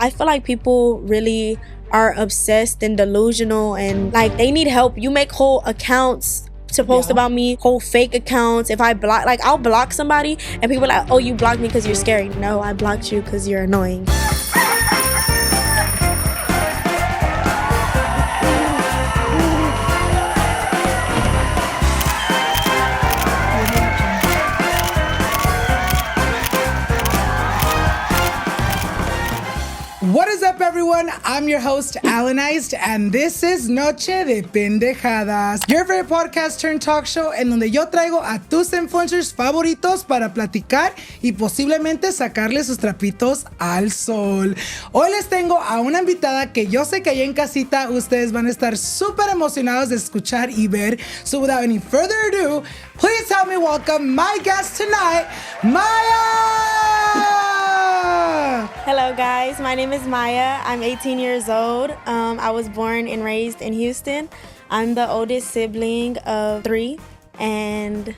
I feel like people really are obsessed and delusional and like they need help. You make whole accounts to post about me, whole fake accounts. If I block, like I'll block somebody and people are like, oh, you blocked me because you're scary. No, I blocked you because you're annoying. What is up, everyone? I'm your host, Alannized, and this is Noche de Pendejadas, your favorite podcast turned talk show en donde yo traigo a tus influencers favoritos para platicar y posiblemente sacarle sus trapitos al sol. Hoy les tengo a una invitada que yo sé que allá en casita ustedes van a estar súper emocionados de escuchar y ver. So without any further ado, please help me welcome my guest tonight, Myah! Hello guys, my name is Myah. I'm 18 years old. I was born and raised in Houston. I'm the oldest sibling of 3 and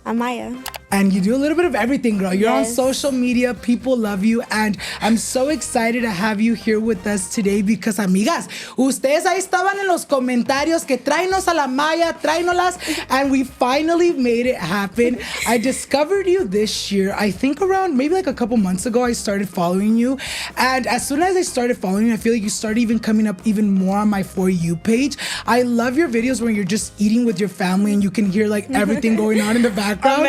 I'm Myah. And you do a little bit of everything, girl. You're on social media. People love you. And I'm so excited to have you here with us today because, amigas, ustedes ahí estaban en los comentarios que tráenos a la Myah, tráenolas. And we finally made it happen. I discovered you this year. I think around maybe like a couple months ago, I started following you. And as soon as I started following you, I feel like you started even coming up even more on my For You page. I love your videos where you're just eating with your family and you can hear like everything going on in the background.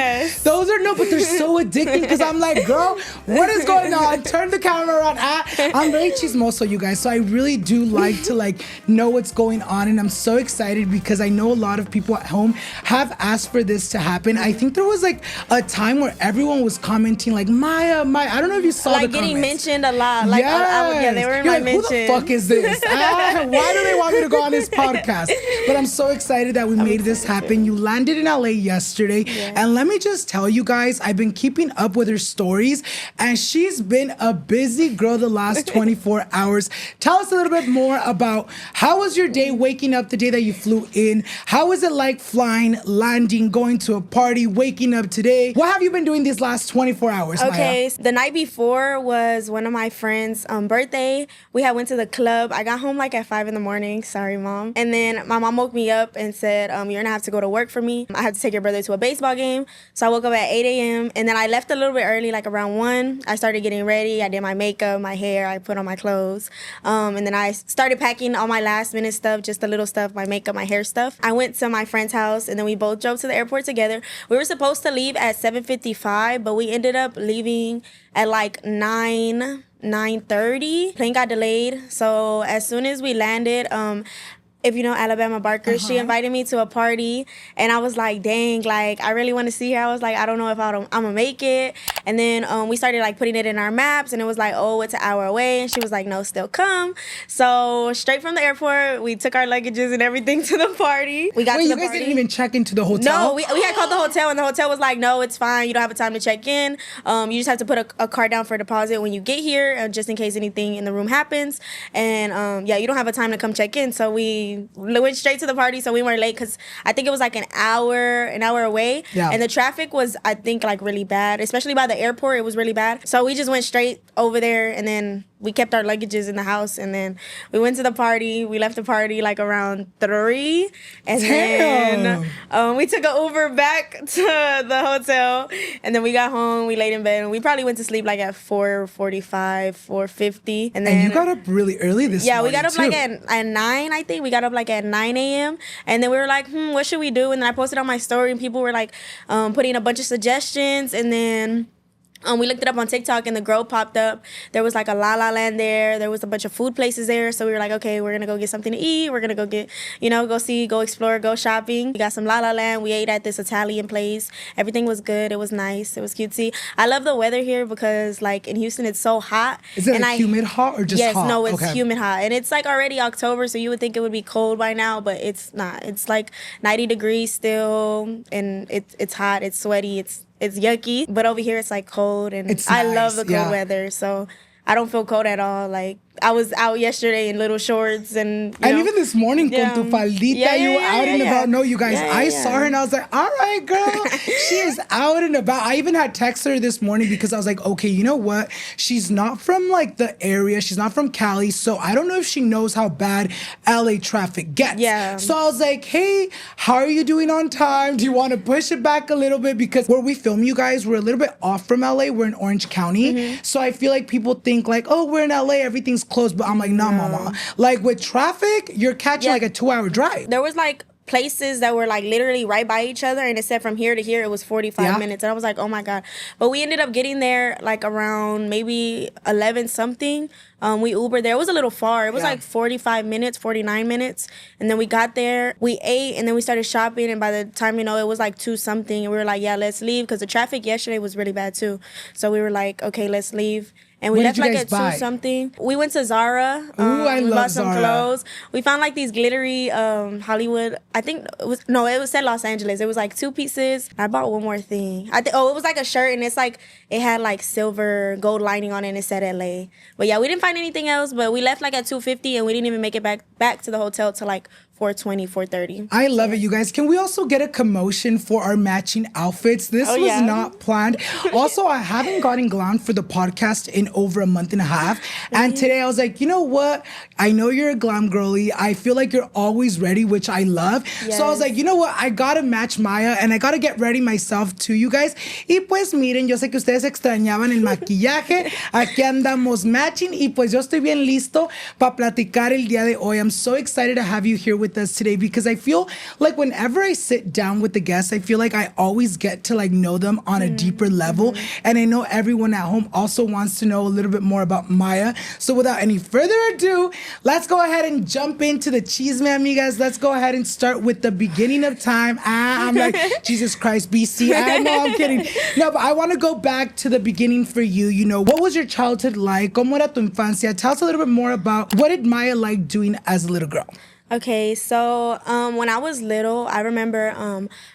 Those are but they're so addicting because I'm like, girl, what is going on? Turn the camera around. I'm very chismoso, you guys. So I really do like to like know what's going on. And I'm so excited because I know a lot of people at home have asked for this to happen. I think there was like a time where everyone was commenting like, Myah. I don't know if you saw like the getting comments. mentioned a lot. Like, yeah, they were in my mention. Who the fuck is this? Why do they want me to go on this podcast? But I'm so excited that we made this happen. You landed in LA yesterday. And let me just tell you guys, I've been keeping up with her stories and she's been a busy girl the last 24 hours. Tell us a little bit more about how was your day waking up the day that you flew in? How was it like flying, landing, going to a party, waking up today? What have you been doing these last 24 hours, Okay, Myah? The night before was one of my friends' birthday. We had went to the club. I got home like at 5 a.m. Sorry, Mom. And then my mom woke me up and said, you're gonna have to go to work for me. I had to take your brother to a baseball game. So I woke up at 8 a.m. and then I left a little bit early, like around 1. I started getting ready. I did my makeup, my hair. I put on my clothes. And then I started packing all my last minute stuff, just the little stuff, my makeup, my hair stuff. I went to my friend's house and then we both drove to the airport together. We were supposed to leave at 7:55, but we ended up leaving at like 9:30. Plane got delayed. So as soon as we landed, if you know Alabama Barker, she invited me to a party and I was like, dang, like I really want to see her. I was like, I don't know if I'm gonna make it. And then we started like putting it in our maps and it was like, oh, it's an hour away. And she was like, no, still come. So straight from the airport, we took our luggages and everything to the party. We got to the party. You guys didn't even check into the hotel? No, we had called the hotel and the hotel was like, no, it's fine. You don't have a time to check in. You just have to put a card down for a deposit when you get here, just in case anything in the room happens. And you don't have a time to come check in. So we went straight to the party, so we weren't late because I think it was like an hour away. Yeah. And the traffic was, I think, like really bad, especially by the airport. It was really bad. So we just went straight over there and then we kept our luggages in the house and then we went to the party. We left the party like around 3 and then we took an Uber back to the hotel and then we got home, we laid in bed and we probably went to sleep like at 4:45, 4:50. And then you got up really early this morning. Yeah, we got up too. Like at 9, I think. We got up like at 9 a.m. and then we were like, what should we do? And then I posted on my story and people were like putting a bunch of suggestions and then we looked it up on TikTok and the Grove popped up. There was like a La La Land there. There was a bunch of food places there. So we were like, okay, we're going to go get something to eat. We're going to go get, go see, go explore, go shopping. We got some La La Land. We ate at this Italian place. Everything was good. It was nice. It was cutesy. I love the weather here because like in Houston, it's so hot. Is it humid hot or just hot? Yes, no, it's humid hot. And it's like already October, so you would think it would be cold by now, but it's not. It's like 90 degrees still and it's hot. It's sweaty. It's yucky, but over here it's like cold and I love the cold weather, so I don't feel cold at all. Like I was out yesterday in little shorts and even this morning con tu faldita, you were out and about. No, you guys, I saw her and I was like, all right, girl, she is out and about. I even had texted her this morning because I was like, okay, you know what? She's not from like the area. She's not from Cali, so I don't know if she knows how bad LA traffic gets. Yeah. So I was like, hey, how are you doing on time? Do you want to push it back a little bit? Because where we film, you guys, we're a little bit off from LA. We're in Orange County. So I feel like people think like, oh, we're in LA, everything's close, but I'm like, nah, mama. Like with traffic, you're catching like a 2-hour drive. There was like places that were like literally right by each other, and it said from here to here it was 45 minutes, and I was like, oh my god. But we ended up getting there like around maybe 11 something. We Ubered there. It was a little far. It was like 45 minutes, 49 minutes, and then we got there, we ate, and then we started shopping, and by the time it was like 2 something, and we were like, yeah, let's leave, because the traffic yesterday was really bad too. So we were like, okay, let's leave. And we left like at 2 something. We went to Zara. I we love bought some Zara. clothes. We found like these glittery Hollywood. I think it said Los Angeles. It was like 2 pieces. I bought one more thing. It was like a shirt, and it's like it had like silver gold lining on it, and it said LA. But yeah, we didn't find anything else. But we left like at 2:50, and we didn't even make it back to the hotel till like 4:20, 4:30. I love it, you guys. Can we also get a commotion for our matching outfits? This was not planned. Also, I haven't gotten glammed for the podcast in over a month and a half. And today I was like, you know what? I know you're a glam girly. I feel like you're always ready, which I love. Yes. So I was like, you know what? I gotta match Myah and I gotta get ready myself too, you guys. Y pues miren, yo sé que ustedes extrañaban el maquillaje. Aquí andamos matching. Y pues yo estoy bien listo para platicar el día de hoy. I'm so excited to have you here with us today because I feel like whenever I sit down with the guests, I feel like I always get to like know them on a deeper level. And I know everyone at home also wants to know a little bit more about Myah. So without any further ado, let's go ahead and jump into the CHISME, amigas. Let's go ahead and start with the beginning of time. I'm like, Jesus Christ, BC. I know, I'm kidding. No, but I want to go back to the beginning for you. You know, what was your childhood like? ¿Cómo era tu infancia? Tell us a little bit more about what did Myah like doing as a little girl? Okay, so when I was little, I remember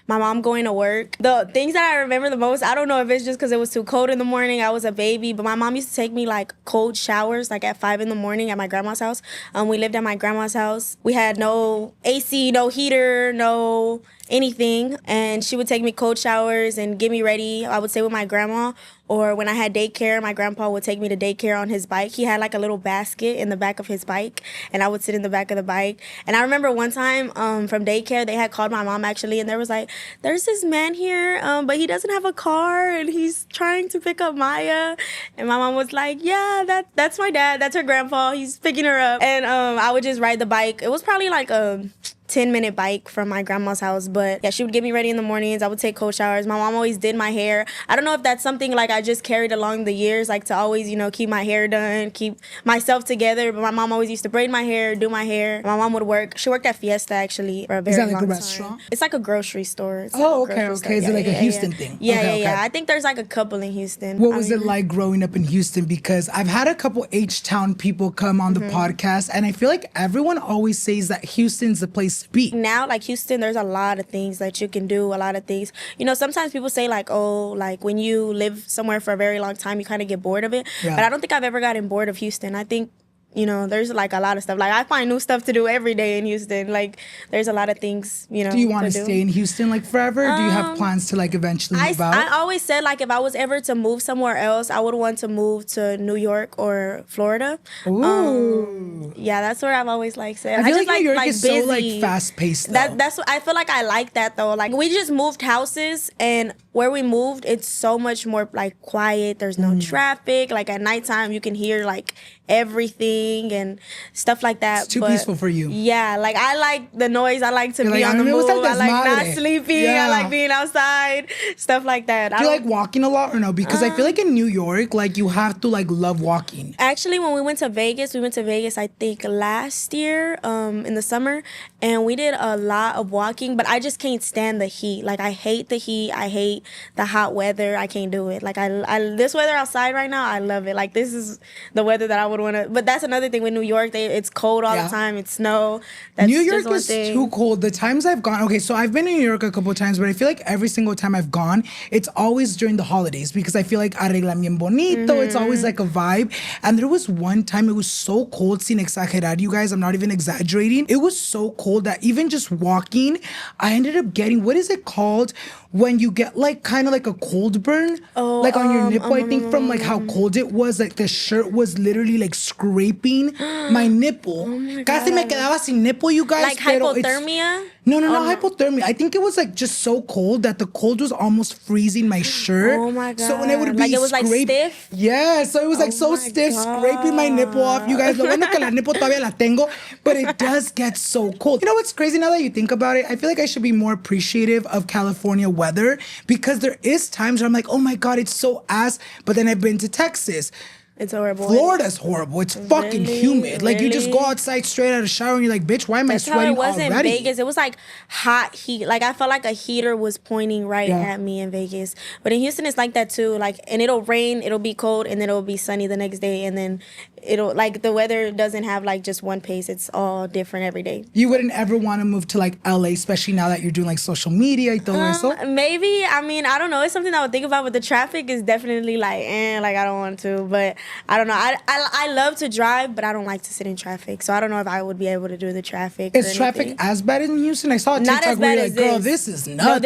my mom going to work. The things that I remember the most, I don't know if it's just because it was too cold in the morning, I was a baby, but my mom used to take me like cold showers like at 5 in the morning at my grandma's house. We lived at my grandma's house. We had no AC, no heater, no anything, and she would take me cold showers and get me ready. I would stay with my grandma, or when I had daycare, my grandpa would take me to daycare on his bike. He had like a little basket in the back of his bike, and I would sit in the back of the bike. And I remember one time from daycare, they had called my mom actually, and there was like, there's this man here, but he doesn't have a car, and he's trying to pick up Myah. And my mom was like, yeah, that's my dad. That's her grandpa. He's picking her up. And I would just ride the bike. It was probably like a 10-minute bike from my grandma's house, but yeah, she would get me ready in the mornings. I would take cold showers. My mom always did my hair. I don't know if that's something like I just carried along the years, like to always, keep my hair done, keep myself together, but my mom always used to braid my hair, do my hair. My mom would work. She worked at Fiesta actually for a very long time. Is that like a restaurant? It's like a grocery store. Okay. Is it like a Houston thing? Yeah. I think there's like a couple in Houston. What was it like growing up in Houston? Because I've had a couple H-Town people come on the podcast, and I feel like everyone always says that Houston's the place to be. Now, like Houston, there's a lot of things that you can do, a lot of things. Sometimes people say like, oh, like when you live somewhere for a very long time, you kind of get bored of it. Yeah. But I don't think I've ever gotten bored of Houston. I think there's like a lot of stuff. Like I find new stuff to do every day in Houston. Like there's a lot of things, Do you want to stay in Houston like forever? Or do you have plans to like eventually move out? I always said like if I was ever to move somewhere else, I would want to move to New York or Florida. Ooh. Yeah, that's where I've always like said. I feel like New York is busy. So like fast paced. That's what I feel like. I like that though. Like we just moved houses, and where we moved, it's so much more like quiet. There's no traffic. Like at nighttime, you can hear like everything and stuff like that. It's too peaceful for you. Yeah, like I like the noise. I like to be on the move. I like not sleeping. Yeah. I like being outside. Stuff like that. Do you like walking a lot or no? Because I feel like in New York, like you have to like love walking. Actually, when we went to Vegas, I think last year in the summer, and we did a lot of walking, but I just can't stand the heat. Like I hate the heat. I hate hate the hot weather. I can't do it. Like this weather outside right now, I love it. Like this is the weather that I would want to. But that's another thing with New York. It's cold all the time. It's snow. That's New York just one is thing. too cold. The times I've gone, okay, so I've been in New York a couple of times, but I feel like every single time I've gone, it's always during the holidays because I feel like arreglan bien bonito. It's always like a vibe. And there was one time it was so cold, sin exagerar, you guys, I'm not even exaggerating. It was so cold that even just walking, I ended up getting, what is it called? When you get like kind of like a cold burn, like on your nipple, I think from like how cold it was, like the shirt was literally like scraping my nipple. Casi me quedaba sin nipple, you guys. Like hypothermia? No, not hypothermia. I think it was like just so cold that the cold was almost freezing my shirt. Oh my God. So when it would be like it was like stiff? Yeah, so it was like so stiff, scraping my nipple off. You guys, lo bueno que la nipple todavía la tengo, but it does get so cold. You know what's crazy now that you think about it? I feel like I should be more appreciative of California weather because there is times where I'm like, oh my God, it's so ass. But then I've been to Texas. It's horrible. Florida's horrible. It's fucking humid. Like, you just go outside straight out of the shower and you're like, bitch, why am I sweating already? That's how it was in Vegas. It was like hot heat. Like, I felt like a heater was pointing right at me in Vegas. But in Houston, it's like that too. Like, and it'll rain, it'll be cold, and then it'll be sunny the next day. And then it'll, like, the weather doesn't have, like, just one pace. It's all different every day. You wouldn't ever want to move to, like, LA, especially now that you're doing, like, social media y todo eso? Maybe. I mean, I don't know. It's something I would think about, but the traffic is definitely, like, like, I don't want to. But I don't know. I love to drive, but I don't like to sit in traffic. So I don't know if I would be able to do the traffic. Is traffic as bad in Houston? I saw a TikTok where you're like, girl, this is nothing.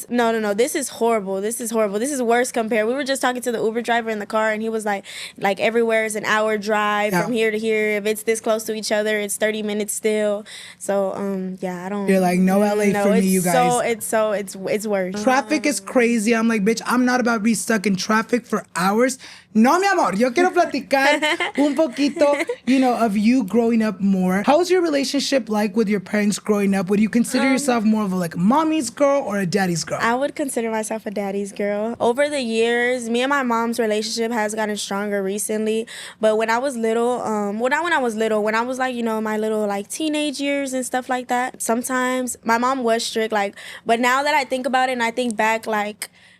No, this is horrible. This is horrible. This is worse compared. We were just talking to the Uber driver in the car, and he was like everywhere is an hour drive from here to here. If it's this close to each other, it's 30 minutes still. So I don't. You're like, no LA for me, you guys. It's worse. Traffic is crazy. I'm like, bitch, I'm not about to be stuck in traffic for hours. No, mi amor, yo quiero platicar un poquito, of you growing up more. How was your relationship like with your parents growing up? Would you consider yourself more of a mommy's girl or a daddy's girl? I would consider myself a daddy's girl. Over the years, me and my mom's relationship has gotten stronger recently. But when I was little, when I was my little teenage years and stuff like that, sometimes my mom was strict. But now that I think about it and I think back,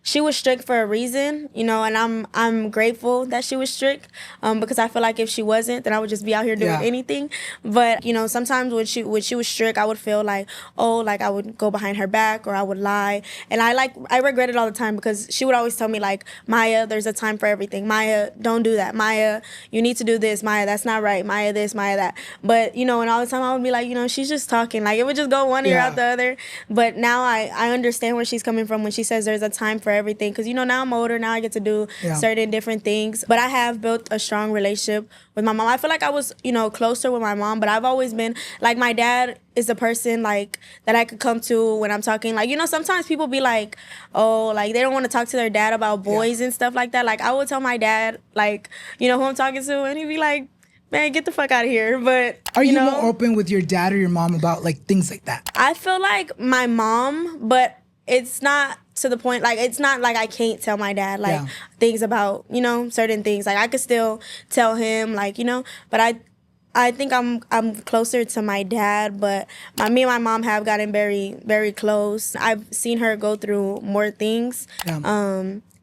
she was strict for a reason, and I'm grateful that she was strict, because I feel like if she wasn't, then I would just be out here doing anything. But sometimes when she was strict, I would feel like I would go behind her back or I would lie, and I regret it all the time because she would always tell me Myah, there's a time for everything. Myah, don't do that. Myah, you need to do this. Myah, that's not right. Myah, this. Myah, that. But and all the time I would be like, she's just talking. It would just go one ear out the other. But now I understand where she's coming from when she says there's a time for everything, because now I'm older, now I get to do certain different things. But I have built a strong relationship with my mom. I feel like I was closer with my mom, but I've always been my dad is a person that I could come to when I'm talking. Sometimes people be they don't want to talk to their dad about boys and stuff like that. I would tell my dad who I'm talking to, and he'd be like, man, get the fuck out of here. But are you more open with your dad or your mom about things like that? I feel like my mom, but it's not to the point, it's not I can't tell my dad things about certain things. I could still tell him but I think I'm closer to my dad, but me and my mom have gotten very, very close. I've seen her go through more things.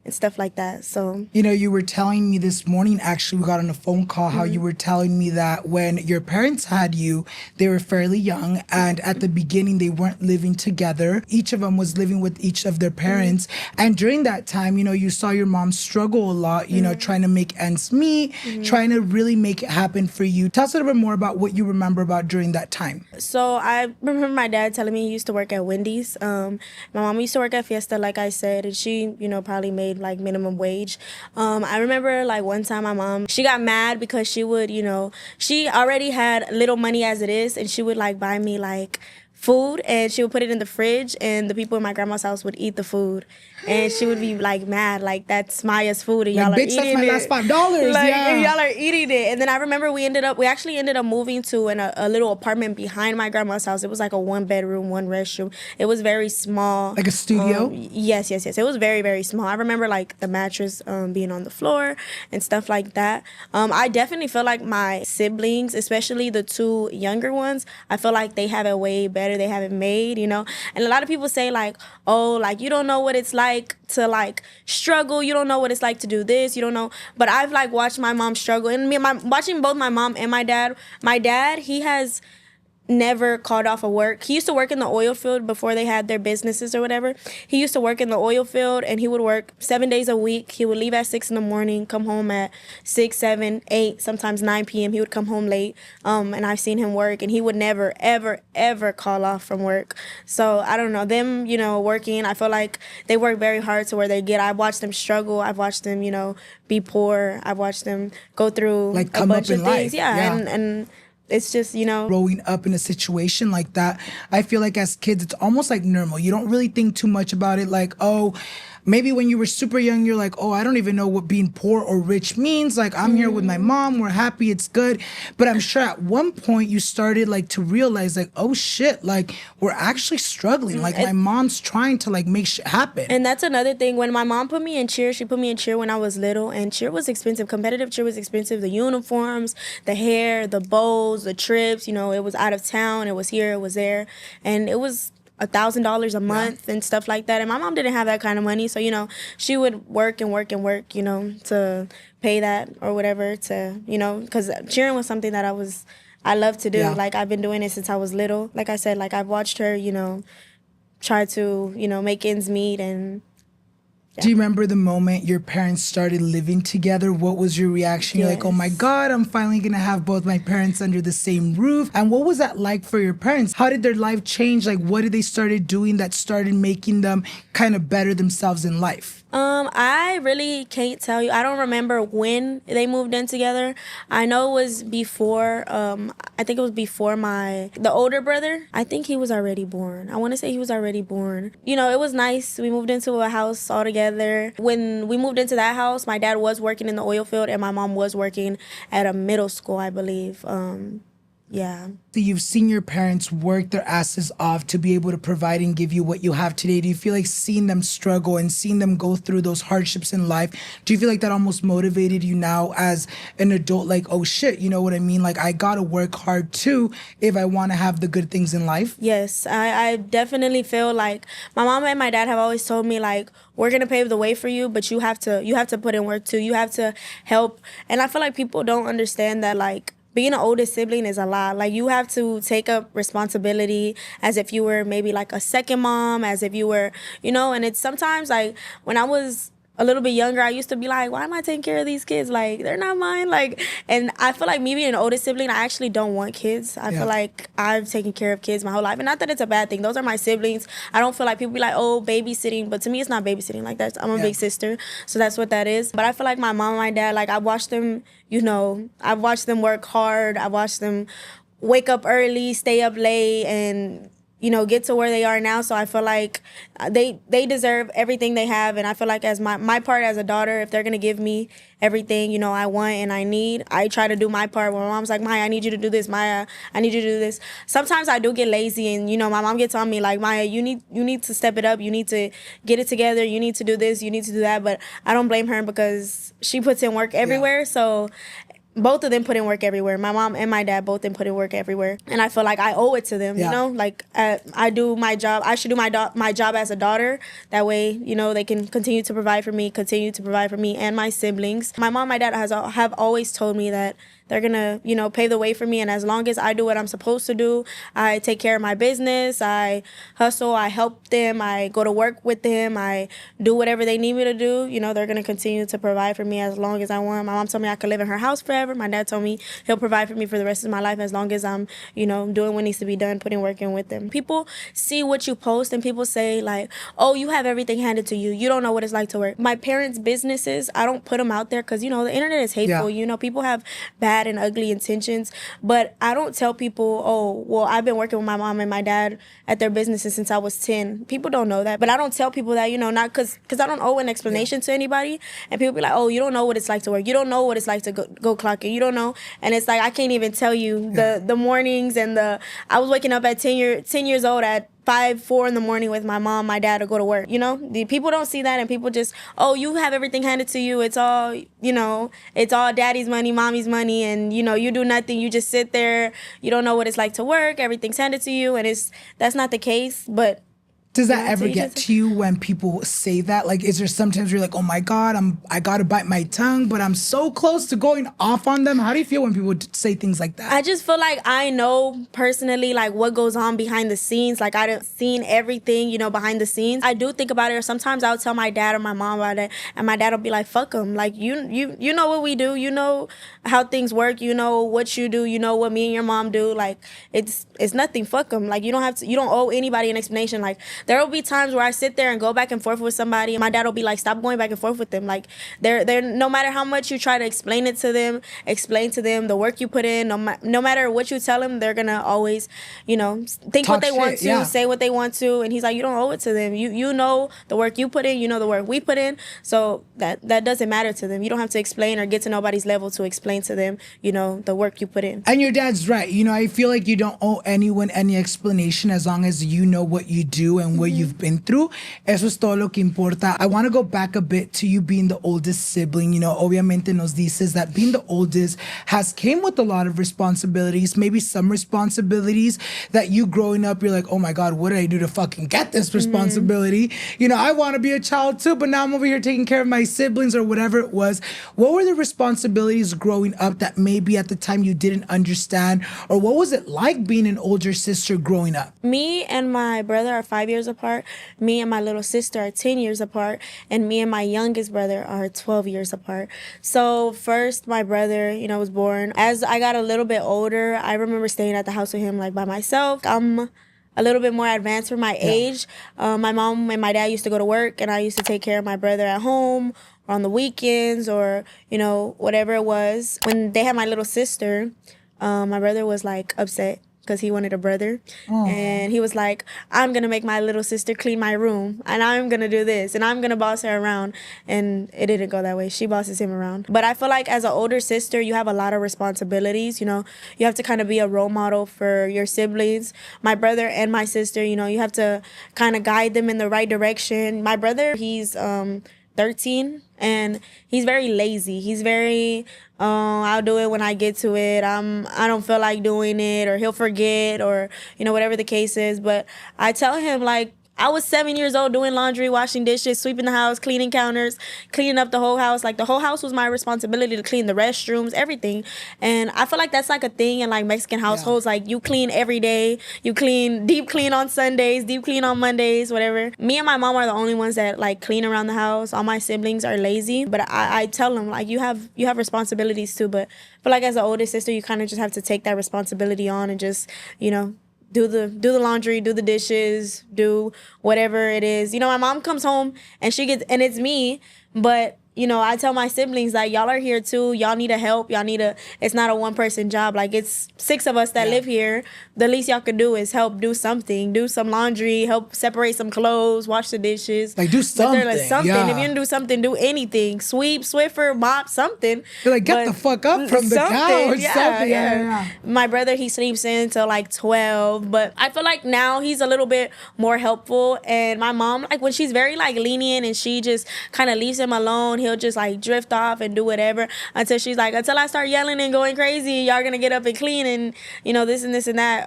And stuff like that. So you were telling me this morning, actually, we got on a phone call, how you were telling me that when your parents had you, they were fairly young, and at the beginning they weren't living together. Each of them was living with each of their parents, and during that time, you saw your mom struggle a lot, trying to make ends meet, trying to really make it happen for you. Tell us a little bit more about what you remember about during that time. So I remember my dad telling me he used to work at Wendy's. My mom used to work at Fiesta, like I said, and she probably made minimum wage. I remember one time my mom, she got mad because she would, she already had little money as it is, and she would buy me food, and she would put it in the fridge, and the people in my grandma's house would eat the food, and she would be mad, that's Myah's food, and y'all are eating it. Bitch, that's my last $5. And y'all are eating it. And then I remember we actually ended up moving to a little apartment behind my grandma's house. It was a 1-bedroom, 1 restroom. It was very small. Like a studio? Yes. It was very, very small. I remember the mattress being on the floor and stuff like that. I definitely feel like my siblings, especially the 2 younger ones, I feel like they have it way better together, they haven't made, you know. And a lot of people say like, oh, like you don't know what it's like to like struggle, you don't know what it's like to do this, you don't know. But I've like watched my mom struggle, and watching both my mom and my dad. My dad, he has never called off of work. He used to work in the oil field before they had their businesses or whatever. He used to work in the oil field, and he would work 7 days a week. He would leave at 6 in the morning, come home at 6, 7, 8, sometimes 9 p.m. He would come home late. And I've seen him work, and he would never, ever, ever call off from work. So I don't know, them, you know, working, I feel like they work very hard to where they get. I've watched them struggle. I've watched them, you know, be poor. I've watched them go through like a come bunch up in of things. life. Yeah. And it's just, you know, growing up in a situation like that, I feel like as kids, it's almost like normal. You don't really think too much about it. Like, oh, maybe when you were super young, you're like, oh, I don't even know what being poor or rich means. Like, I'm here with my mom. We're happy. It's good. But I'm sure at one point you started like to realize like, oh shit, like we're actually struggling. Like my mom's trying to like make shit happen. And that's another thing. When my mom put me in cheer, she put me in cheer when I was little, and cheer was expensive. Competitive cheer was expensive. The uniforms, the hair, the bows, the trips, you know, it was out of town. It was here, it was there. And it was $1,000 a month and stuff like that. And my mom didn't have that kind of money. So, you know, she would work and work and work, you know, to pay that or whatever to, you know, because cheering was something that I love to do. Yeah. Like, I've been doing it since I was little. Like I said, like, I've watched her, you know, try to, you know, make ends meet. And do you remember the moment your parents started living together? What was your reaction? You're like, oh my God, I'm finally gonna have both my parents under the same roof. And what was that like for your parents? How did their life change? Like, what did they started doing that started making them kind of better themselves in life? I really can't tell you. I don't remember when they moved in together. I know it was before, I think it was before the older brother. I think he was already born. I want to say he was already born. You know, it was nice. We moved into a house all together. When we moved into that house, my dad was working in the oil field and my mom was working at a middle school, I believe. Yeah. So you've seen your parents work their asses off to be able to provide and give you what you have today. Do you feel like seeing them struggle and seeing them go through those hardships in life, do you feel like that almost motivated you now as an adult? Like, oh shit, you know what I mean? Like, I gotta work hard too if I want to have the good things in life. Yes, I definitely feel like my mom and my dad have always told me, like, we're gonna pave the way for you, but you have to put in work too. You have to help. And I feel like people don't understand that, like, being an oldest sibling is a lot. Like, you have to take up responsibility as if you were maybe like a second mom, as if you were, you know, and it's sometimes like when I was a little bit younger, I used to be like, why am I taking care of these kids? Like, they're not mine. Like, and I feel like me being an oldest sibling, I actually don't want kids. I feel like I've taken care of kids my whole life. And not that it's a bad thing. Those are my siblings. I don't feel like people be like, oh, babysitting. But to me, it's not babysitting. Like, I'm a big sister. So that's what that is. But I feel like my mom and my dad, like, I watched them, you know, I've watched them work hard. I watched them wake up early, stay up late, and you know, get to where they are now. So I feel like they deserve everything they have. And I feel like as my part as a daughter, if they're going to give me everything, you know, I want and I need, I try to do my part. When my mom's like, Myah, I need you to do this. Myah, I need you to do this. Sometimes I do get lazy, and, you know, my mom gets on me like, Myah, you need to step it up. You need to get it together. You need to do this. You need to do that. But I don't blame her because she puts in work everywhere. Yeah. So both of them put in work everywhere. My mom and my dad both them put in work everywhere. And I feel like I owe it to them, you know? Like, I do my job. I should do my job as a daughter. That way, you know, they can continue to provide for me and my siblings. My mom and my dad have always told me that they're going to, you know, pave the way for me. And as long as I do what I'm supposed to do, I take care of my business, I hustle, I help them, I go to work with them, I do whatever they need me to do, you know, they're going to continue to provide for me as long as I want. My mom told me I could live in her house forever. My dad told me he'll provide for me for the rest of my life as long as I'm, you know, doing what needs to be done, putting work in with them. People see what you post and people say like, oh, you have everything handed to you. You don't know what it's like to work. My parents' businesses, I don't put them out there because, you know, the internet is hateful. You know, people have bad and ugly intentions, but I don't tell people, oh, well, I've been working with my mom and my dad at their businesses since I was 10. People don't know that, but I don't tell people that, you know, not because I don't owe an explanation to anybody, and people be like, oh, you don't know what it's like to work. You don't know what it's like to go clock in. You don't know, and it's like I can't even tell you the mornings and I was waking up at 10 years old at 4 in the morning with my mom, my dad to go to work. You know, the people don't see that, and people just, oh, you have everything handed to you. It's all, you know, it's all daddy's money, mommy's money, and you know, you do nothing. You just sit there. You don't know what it's like to work. Everything's handed to you, and that's not the case. But does that ever get to you when people say that? Like, is there sometimes where you're like, oh my God, I gotta bite my tongue, but I'm so close to going off on them? How do you feel when people say things like that? I just feel like I know personally, like, what goes on behind the scenes. Like, I've seen everything, you know, behind the scenes. I do think about it, or sometimes I'll tell my dad or my mom about it, and my dad will be like, fuck them. Like, you know what we do. You know how things work. You know what you do. You know what me and your mom do. Like, it's nothing. Fuck them. Like, you don't owe anybody an explanation. Like, there will be times where I sit there and go back and forth with somebody, and my dad will be like, stop going back and forth with them. Like, they're no matter how much you try to explain to them the work you put in, no matter what you tell them, they're gonna always, you know, think Talk what they shit, want to, yeah. say what they want to. And he's like, you don't owe it to them. You know the work you put in, you know the work we put in, so that doesn't matter to them. You don't have to explain or get to nobody's level to explain to them, you know, the work you put in. And your dad's right. You know, I feel like you don't owe anyone any explanation as long as you know what you do and what you've been through. Eso es todo lo que importa. I want to go back a bit to you being the oldest sibling. You know, obviamente nos dices that being the oldest came with a lot of responsibilities, maybe some responsibilities that you growing up, you're like, oh my God, what did I do to fucking get this responsibility? You know, I want to be a child too, but now I'm over here taking care of my siblings or whatever it was. What were the responsibilities growing up that maybe at the time you didn't understand? Or what was it like being an older sister growing up? Me and my brother are 5 years apart. Me and my little sister are 10 years apart. And me and my youngest brother are 12 years apart. So first, my brother, you know, was born. As I got a little bit older, I remember staying at the house with him, like, by myself. I'm a little bit more advanced for my age. My mom and my dad used to go to work, and I used to take care of my brother at home or on the weekends, or, you know, whatever it was. When they had my little sister, my brother was, like, upset because he wanted a brother. Aww. And he was like, I'm going to make my little sister clean my room, and I'm going to do this, and I'm going to boss her around. And it didn't go that way. She bosses him around. But I feel like as an older sister, you have a lot of responsibilities. You know, you have to kind of be a role model for your siblings. My brother and my sister, you know, you have to kind of guide them in the right direction. My brother, he's 13, and he's very lazy. He's very, I'll do it when I get to it. I don't feel like doing it, or he'll forget, or, you know, whatever the case is. But I tell him, like, I was 7 years old doing laundry, washing dishes, sweeping the house, cleaning counters, cleaning up the whole house. Like, the whole house was my responsibility to clean, the restrooms, everything. And I feel like that's like a thing in, like, Mexican households. Yeah. Like, you clean every day. You clean, deep clean on Sundays, deep clean on Mondays, whatever. Me and my mom are the only ones that, like, clean around the house. All my siblings are lazy. But I tell them, like, you have responsibilities too. But I feel like as an older sister, you kind of just have to take that responsibility on and just, you know, do the laundry, do the dishes, do whatever it is. You know, my mom comes home and it's me, but, you know, I tell my siblings, like, y'all are here too. Y'all need a help. It's not a one-person job. Like, it's 6 of us that live here. The least y'all could do is help do something. Do some laundry, help separate some clothes, wash the dishes. Like, do something. Like, something. Yeah. If you didn't do something, do anything. Sweep, Swiffer, mop, something. You're like, get the fuck up from the couch. Yeah, something. Yeah. My brother, he sleeps in till like 12. But I feel like now he's a little bit more helpful. And my mom, like, when she's very, like, lenient and she just kind of leaves him alone, he'll just, like, drift off and do whatever until she's like, until I start yelling and going crazy, y'all gonna get up and clean and, you know, this and this and that.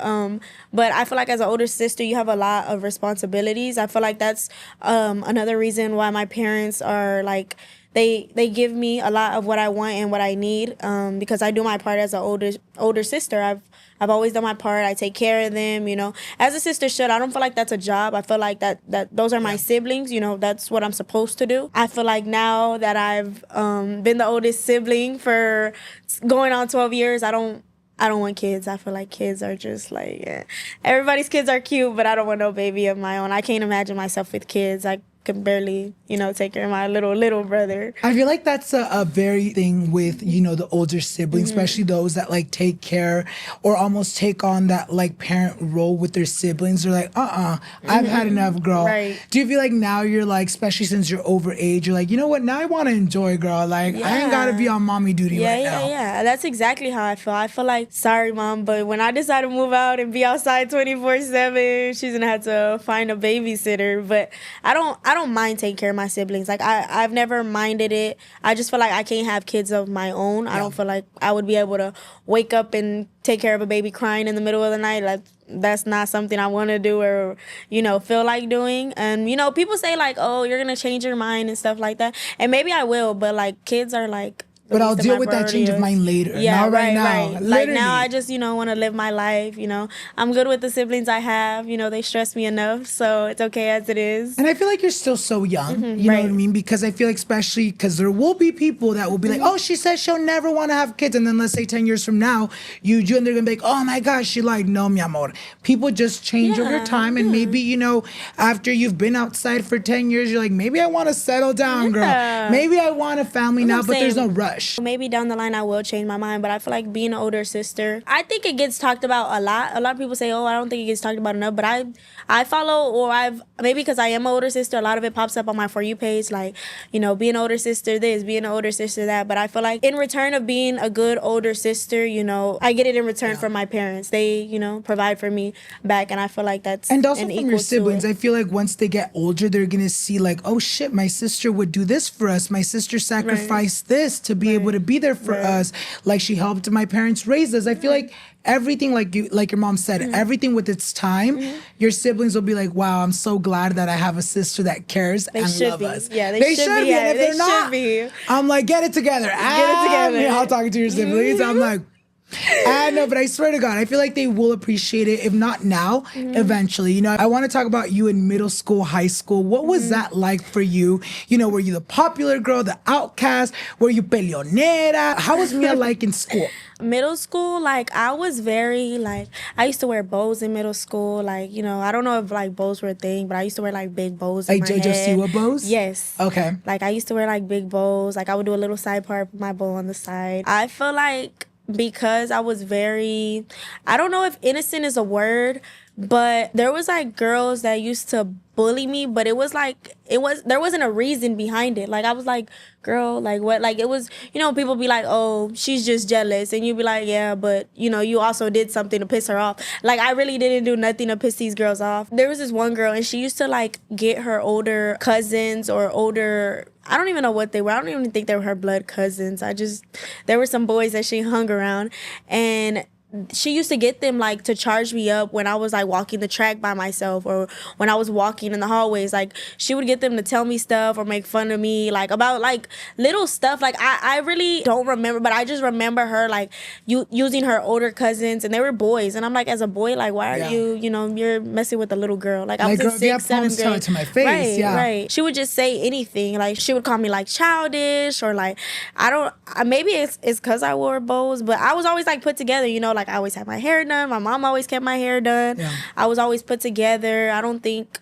But I feel like as an older sister, you have a lot of responsibilities. I feel like that's another reason why my parents are, like, they give me a lot of what I want and what I need, because I do my part as an older sister. I've always done my part. I take care of them, you know, as a sister should. I don't feel like that's a job. I feel like that those are my siblings, you know, that's what I'm supposed to do. I feel like now that I've been the oldest sibling for going on 12 years, I don't want kids. I feel like kids are just like, everybody's kids are cute, but I don't want no baby of my own. I can't imagine myself with kids. I can barely, take care of my little brother. I feel like that's a very thing with, the older siblings, especially those that like take care or almost take on that like parent role with their siblings. They're like, I've had enough, girl. Right. Do you feel like now you're like, especially since you're over age, you're like, you know what, now I want to enjoy, girl. Like, I ain't got to be on mommy duty right now. Yeah. That's exactly how I feel. I feel like, sorry, mom, but when I decide to move out and be outside 24/7, she's going to have to find a babysitter. But I don't mind taking care of my siblings. Like, I've never minded it. I just feel like I can't have kids of my own. Yeah. I don't feel like I would be able to wake up and take care of a baby crying in the middle of the night. Like, that's not something I want to do or, feel like doing. And, people say like, oh, you're going to change your mind and stuff like that. And maybe I will, but like kids are like, but I'll deal with that change of mind later. Yeah, not right now. Right. Like now I just, want to live my life, I'm good with the siblings I have. They stress me enough, so it's okay as it is. And I feel like you're still so young, you know what I mean? Because I feel like especially because there will be people that will be like, oh, she says she'll never want to have kids. And then let's say 10 years from now, you and they're going to be like, oh my gosh, she like, no, mi amor. People just change over time. And maybe, after you've been outside for 10 years, you're like, maybe I want to settle down, girl. Maybe I want a family now, but there's no rush. Maybe down the line I will change my mind, but I feel like being an older sister, I think it gets talked about a lot. A lot of people say, oh, I don't think it gets talked about enough, but I follow, or maybe because I am an older sister, a lot of it pops up on my For You page, like, being an older sister this, being an older sister that. But I feel like in return of being a good older sister, I get it in return from my parents. They, provide for me back, and I feel like that's and also from your siblings. I feel like once they get older, they're gonna see like, oh shit, my sister would do this for us. My sister sacrificed this to be able to be there for us. Like she helped my parents raise us. I feel like everything, like your mom said, everything with its time, your siblings will be like, wow, I'm so glad that I have a sister that cares and loves us. Yeah, they should be. And if they're not, I'm like, get it together. I'll talk to your siblings. I'm like, I know, but I swear to God, I feel like they will appreciate it. If not now, eventually. I want to talk about you in middle school, high school. What was that like for you? Were you the popular girl, the outcast? Were you peleonera? How was Myah like in school? Middle school, like, I was very, like, I used to wear bows in middle school. Like, I don't know if, like, bows were a thing, but I used to wear, like, big bows in my head. Like JoJo Siwa bows? Yes. Okay. Like, I used to wear, like, big bows. Like, I would do a little side part with my bow on the side. I feel like because I was very, I don't know if innocent is a word, but there was like girls that used to bully me, but it was like, there wasn't a reason behind it. Like, I was like, girl, like what? Like, it was, people be like, oh, she's just jealous. And you'd be like, yeah, but, you also did something to piss her off. Like, I really didn't do nothing to piss these girls off. There was this one girl, and she used to, like, get her older cousins or older, I don't even know what they were. I don't even think they were her blood cousins. There were some boys that she hung around, and she used to get them, like, to charge me up when I was, like, walking the track by myself or when I was walking in the hallways. Like, she would get them to tell me stuff or make fun of me, like, about, like, little stuff. Like, I really don't remember, but I just remember her, like, using her older cousins, and they were boys. And I'm like, as a boy, like, why are you, you're messing with a little girl. Like, I was in 6th, 7th grade. To my face. Right. She would just say anything. Like, she would call me, like, childish, or, like, maybe it's because I wore bows, but I was always, like, put together, like, I always had my hair done. My mom always kept my hair done. Yeah. I was always put together. I don't think,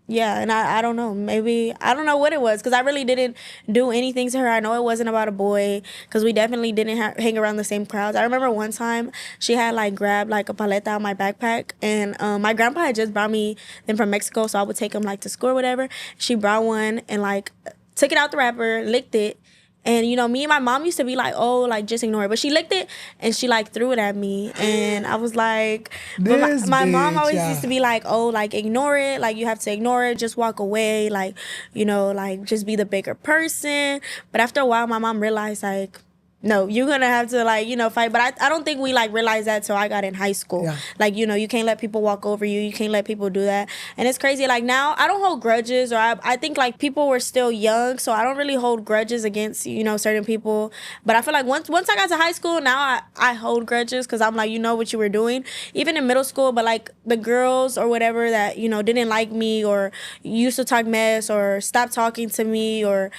and I don't know. Maybe, I don't know what it was, because I really didn't do anything to her. I know it wasn't about a boy, because we definitely didn't hang around the same crowds. I remember one time she had, like, grabbed, like, a paleta out of my backpack, and my grandpa had just brought me them from Mexico, so I would take them, like, to school or whatever. She brought one and, like, took it out the wrapper, licked it. And, me and my mom used to be like, oh, like, just ignore it. But she licked it, and she, like, threw it at me. And I was like, but my mom always used to be like, oh, like, ignore it. Like, you have to ignore it. Just walk away. Like, like, just be the bigger person. But after a while, my mom realized, like, no, you're going to have to, like, fight. But I don't think we, like, realized that till I got in high school. Yeah. Like, you can't let people walk over you. You can't let people do that. And it's crazy. Like, now, I don't hold grudges. Or I think, like, people were still young. So I don't really hold grudges against, certain people. But I feel like once I got to high school, now I hold grudges. Because I'm like, what you were doing. Even in middle school. But, like, the girls or whatever that, didn't like me. Or used to talk mess. Or stopped talking to me. Or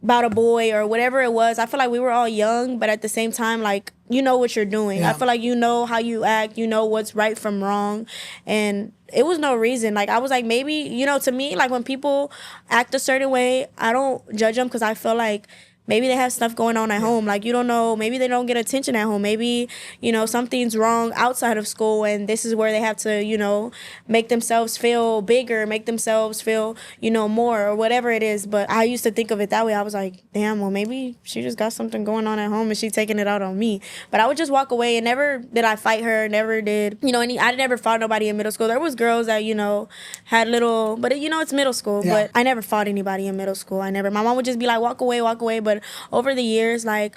about a boy or whatever it was. I feel like we were all young, but at the same time, like, you know what you're doing. Yeah. I feel like you know how you act, you know what's right from wrong. And it was no reason. Like, I was like, maybe, you know, to me, like, when people act a certain way, I don't judge them because I feel like maybe they have stuff going on at home. Like, you don't know. Maybe they don't get attention at home. Maybe, you know, something's wrong outside of school, and this is where they have to, you know, make themselves feel bigger, make themselves feel, you know, more or whatever it is. But I used to think of it that way. I was like, damn, well, maybe she just got something going on at home and she's taking it out on me. But I would just walk away, and never did I fight her, never did, you know, I never fought nobody in middle school. There was girls that, you know, had little, but, you know, it's middle school. Yeah. But I never fought anybody in middle school. My mom would just be like, walk away. But over the years, like,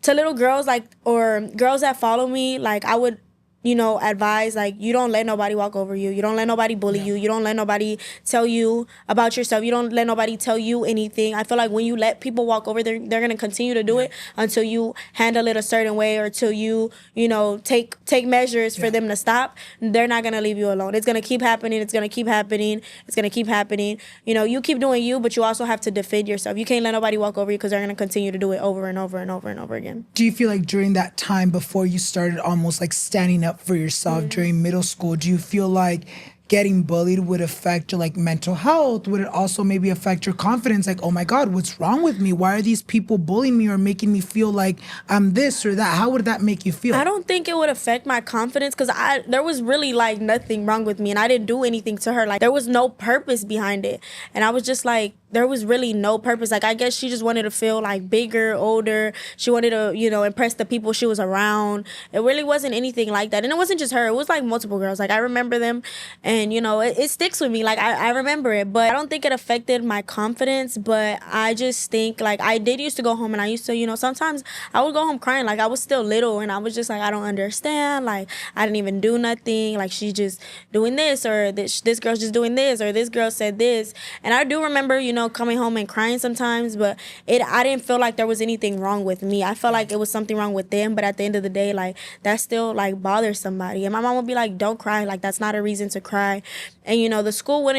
to little girls, like, or girls that follow me, like, I would, you know, advise, like, you don't let nobody walk over you. You don't let nobody bully you. You don't let nobody tell you about yourself. You don't let nobody tell you anything. I feel like when you let people walk over, they're going to continue to do it until you handle it a certain way, or till you know, take measures for them to stop. They're not going to leave you alone. It's going to keep happening. It's going to keep happening. It's going to keep happening. You know, you keep doing you, but you also have to defend yourself. You can't let nobody walk over you because they're going to continue to do it over and over and over and over again. Do you feel like during that time before you started almost like standing up for yourself during middle school, do you feel like getting bullied would affect your like mental health? Would it also maybe affect your confidence? Like, oh my God, what's wrong with me? Why are these people bullying me or making me feel like I'm this or that? How would that make you feel? I don't think it would affect my confidence because there was really like nothing wrong with me, and I didn't do anything to her. Like, there was no purpose behind it. And I was just like, there was really no purpose. Like, I guess she just wanted to feel like bigger, older. She wanted to, you know, impress the people she was around. It really wasn't anything like that. And it wasn't just her. It was like multiple girls. Like, I remember them, and, you know, it sticks with me. Like, I remember it. But I don't think it affected my confidence. But I just think, like, I did used to go home, and I used to, you know, sometimes I would go home crying. Like, I was still little, and I was just like, I don't understand. Like, I didn't even do nothing. Like, she's just doing this, or this girl's just doing this, or this girl said this. And I do remember, you know, coming home and crying sometimes, but I didn't feel like there was anything wrong with me. I felt like it was something wrong with them, but at the end of the day, like, that still like bothers somebody. And my mom would be like, don't cry, like, that's not a reason to cry. And, you know, the school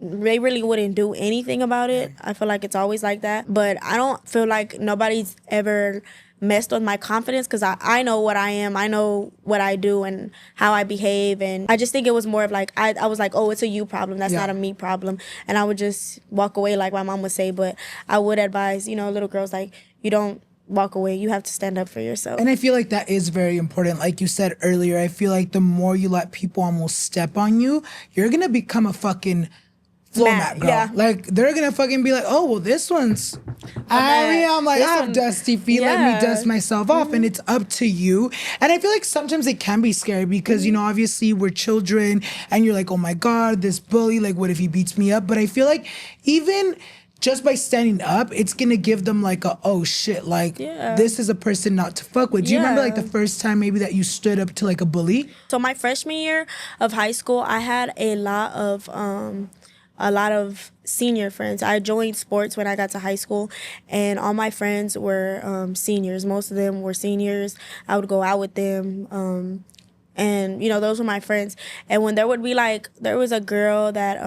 they really wouldn't do anything about it. I feel like it's always like that, but I don't feel like nobody's ever messed with my confidence because I know what I am. I know what I do and how I behave. And I just think it was more of like, I was like, oh, it's a you problem. That's not a me problem. And I would just walk away like my mom would say. But I would advise, you know, little girls, like, you don't walk away. You have to stand up for yourself. And I feel like that is very important. Like you said earlier, I feel like the more you let people almost step on you, you're going to become a fucking floor mat, girl. Yeah. Like, they're gonna fucking be like, oh, well, this one's I'm like, I have dusty feet, let me dust myself off. And it's up to you. And I feel like sometimes it can be scary because, you know, obviously we're children and you're like, oh my God, this bully, like, what if he beats me up? But I feel like even just by standing up, it's gonna give them like a, oh shit, like, this is a person not to fuck with. Do you remember like the first time maybe that you stood up to like a bully? So my freshman year of high school, I had a lot of senior friends. I joined sports when I got to high school, and all my friends were seniors. Most of them were seniors. I would go out with them. And, you know, those were my friends. And when there would be, like, there was a girl that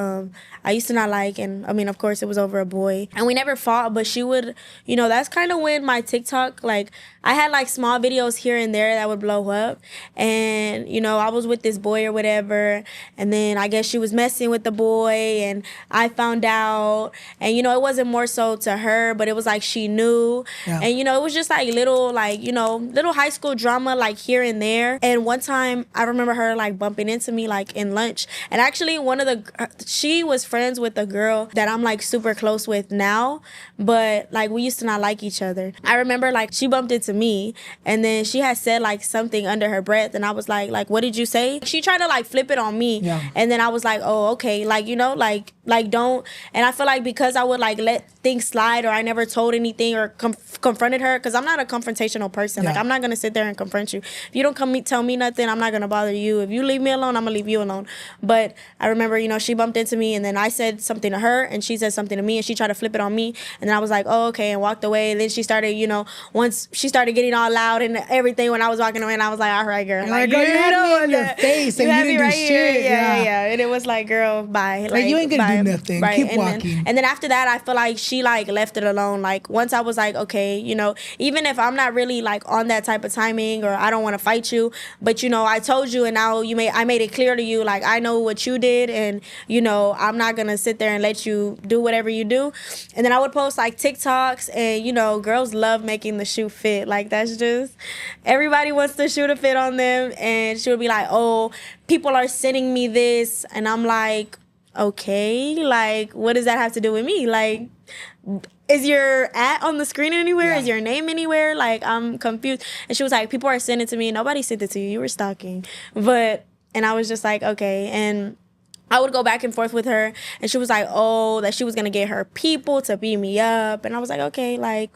I used to not like. And, I mean, of course, it was over a boy. And we never fought, but she would, you know, that's kind of when my TikTok, like, I had, like, small videos here and there that would blow up. And, you know, I was with this boy or whatever. And then I guess she was messing with the boy. And I found out. And, you know, it wasn't more so to her, but it was, like, she knew. Yeah. And, you know, it was just, like, little, like, you know, little high school drama, like, here and there. And one time, I remember her like bumping into me like in lunch, and actually she was friends with a girl that I'm like super close with now, but like we used to not like each other. I remember like she bumped into me, and then she had said like something under her breath, and I was like what did you say? She tried to like flip it on me, and then I was like, oh, okay, like, you know, like don't. And I feel like because I would like let things slide, or I never told anything or confronted her, because I'm not a confrontational person. Like, I'm not gonna sit there and confront you. If you don't tell me nothing, I'm not gonna bother you. If you leave me alone, I'm gonna leave you alone. But I remember, you know, she bumped into me, and then I said something to her, and she said something to me, and she tried to flip it on me, and then I was like, oh, okay, and walked away. And then she started, you know, once she started getting all loud and everything when I was walking away, and I was like, all right, girl. Like, girl, you had me in your face, and you didn't do right shit. Yeah. And it was like, girl, bye. Like, you ain't gonna do nothing. Keep walking. And then after that, I feel like she she like left it alone. Like once I was like, okay, you know, even if I'm not really like on that type of timing or I don't want to fight you, but you know, I told you and now I made it clear to you, like I know what you did and you know, I'm not gonna sit there and let you do whatever you do. And then I would post like TikToks, and you know, girls love making the shoe fit. Like that's just, everybody wants the shoe to fit on them. And she would be like, oh, people are sending me this, and I'm like, okay, like what does that have to do with me? Like, is your at on the screen anywhere? Is your name anywhere? Like, I'm confused. And she was like, people are sending it to me. Nobody sent it to you. You were stalking. And I was just like, okay. And I would go back and forth with her, and she was like, oh, that she was gonna get her people to beat me up. And I was like, okay, like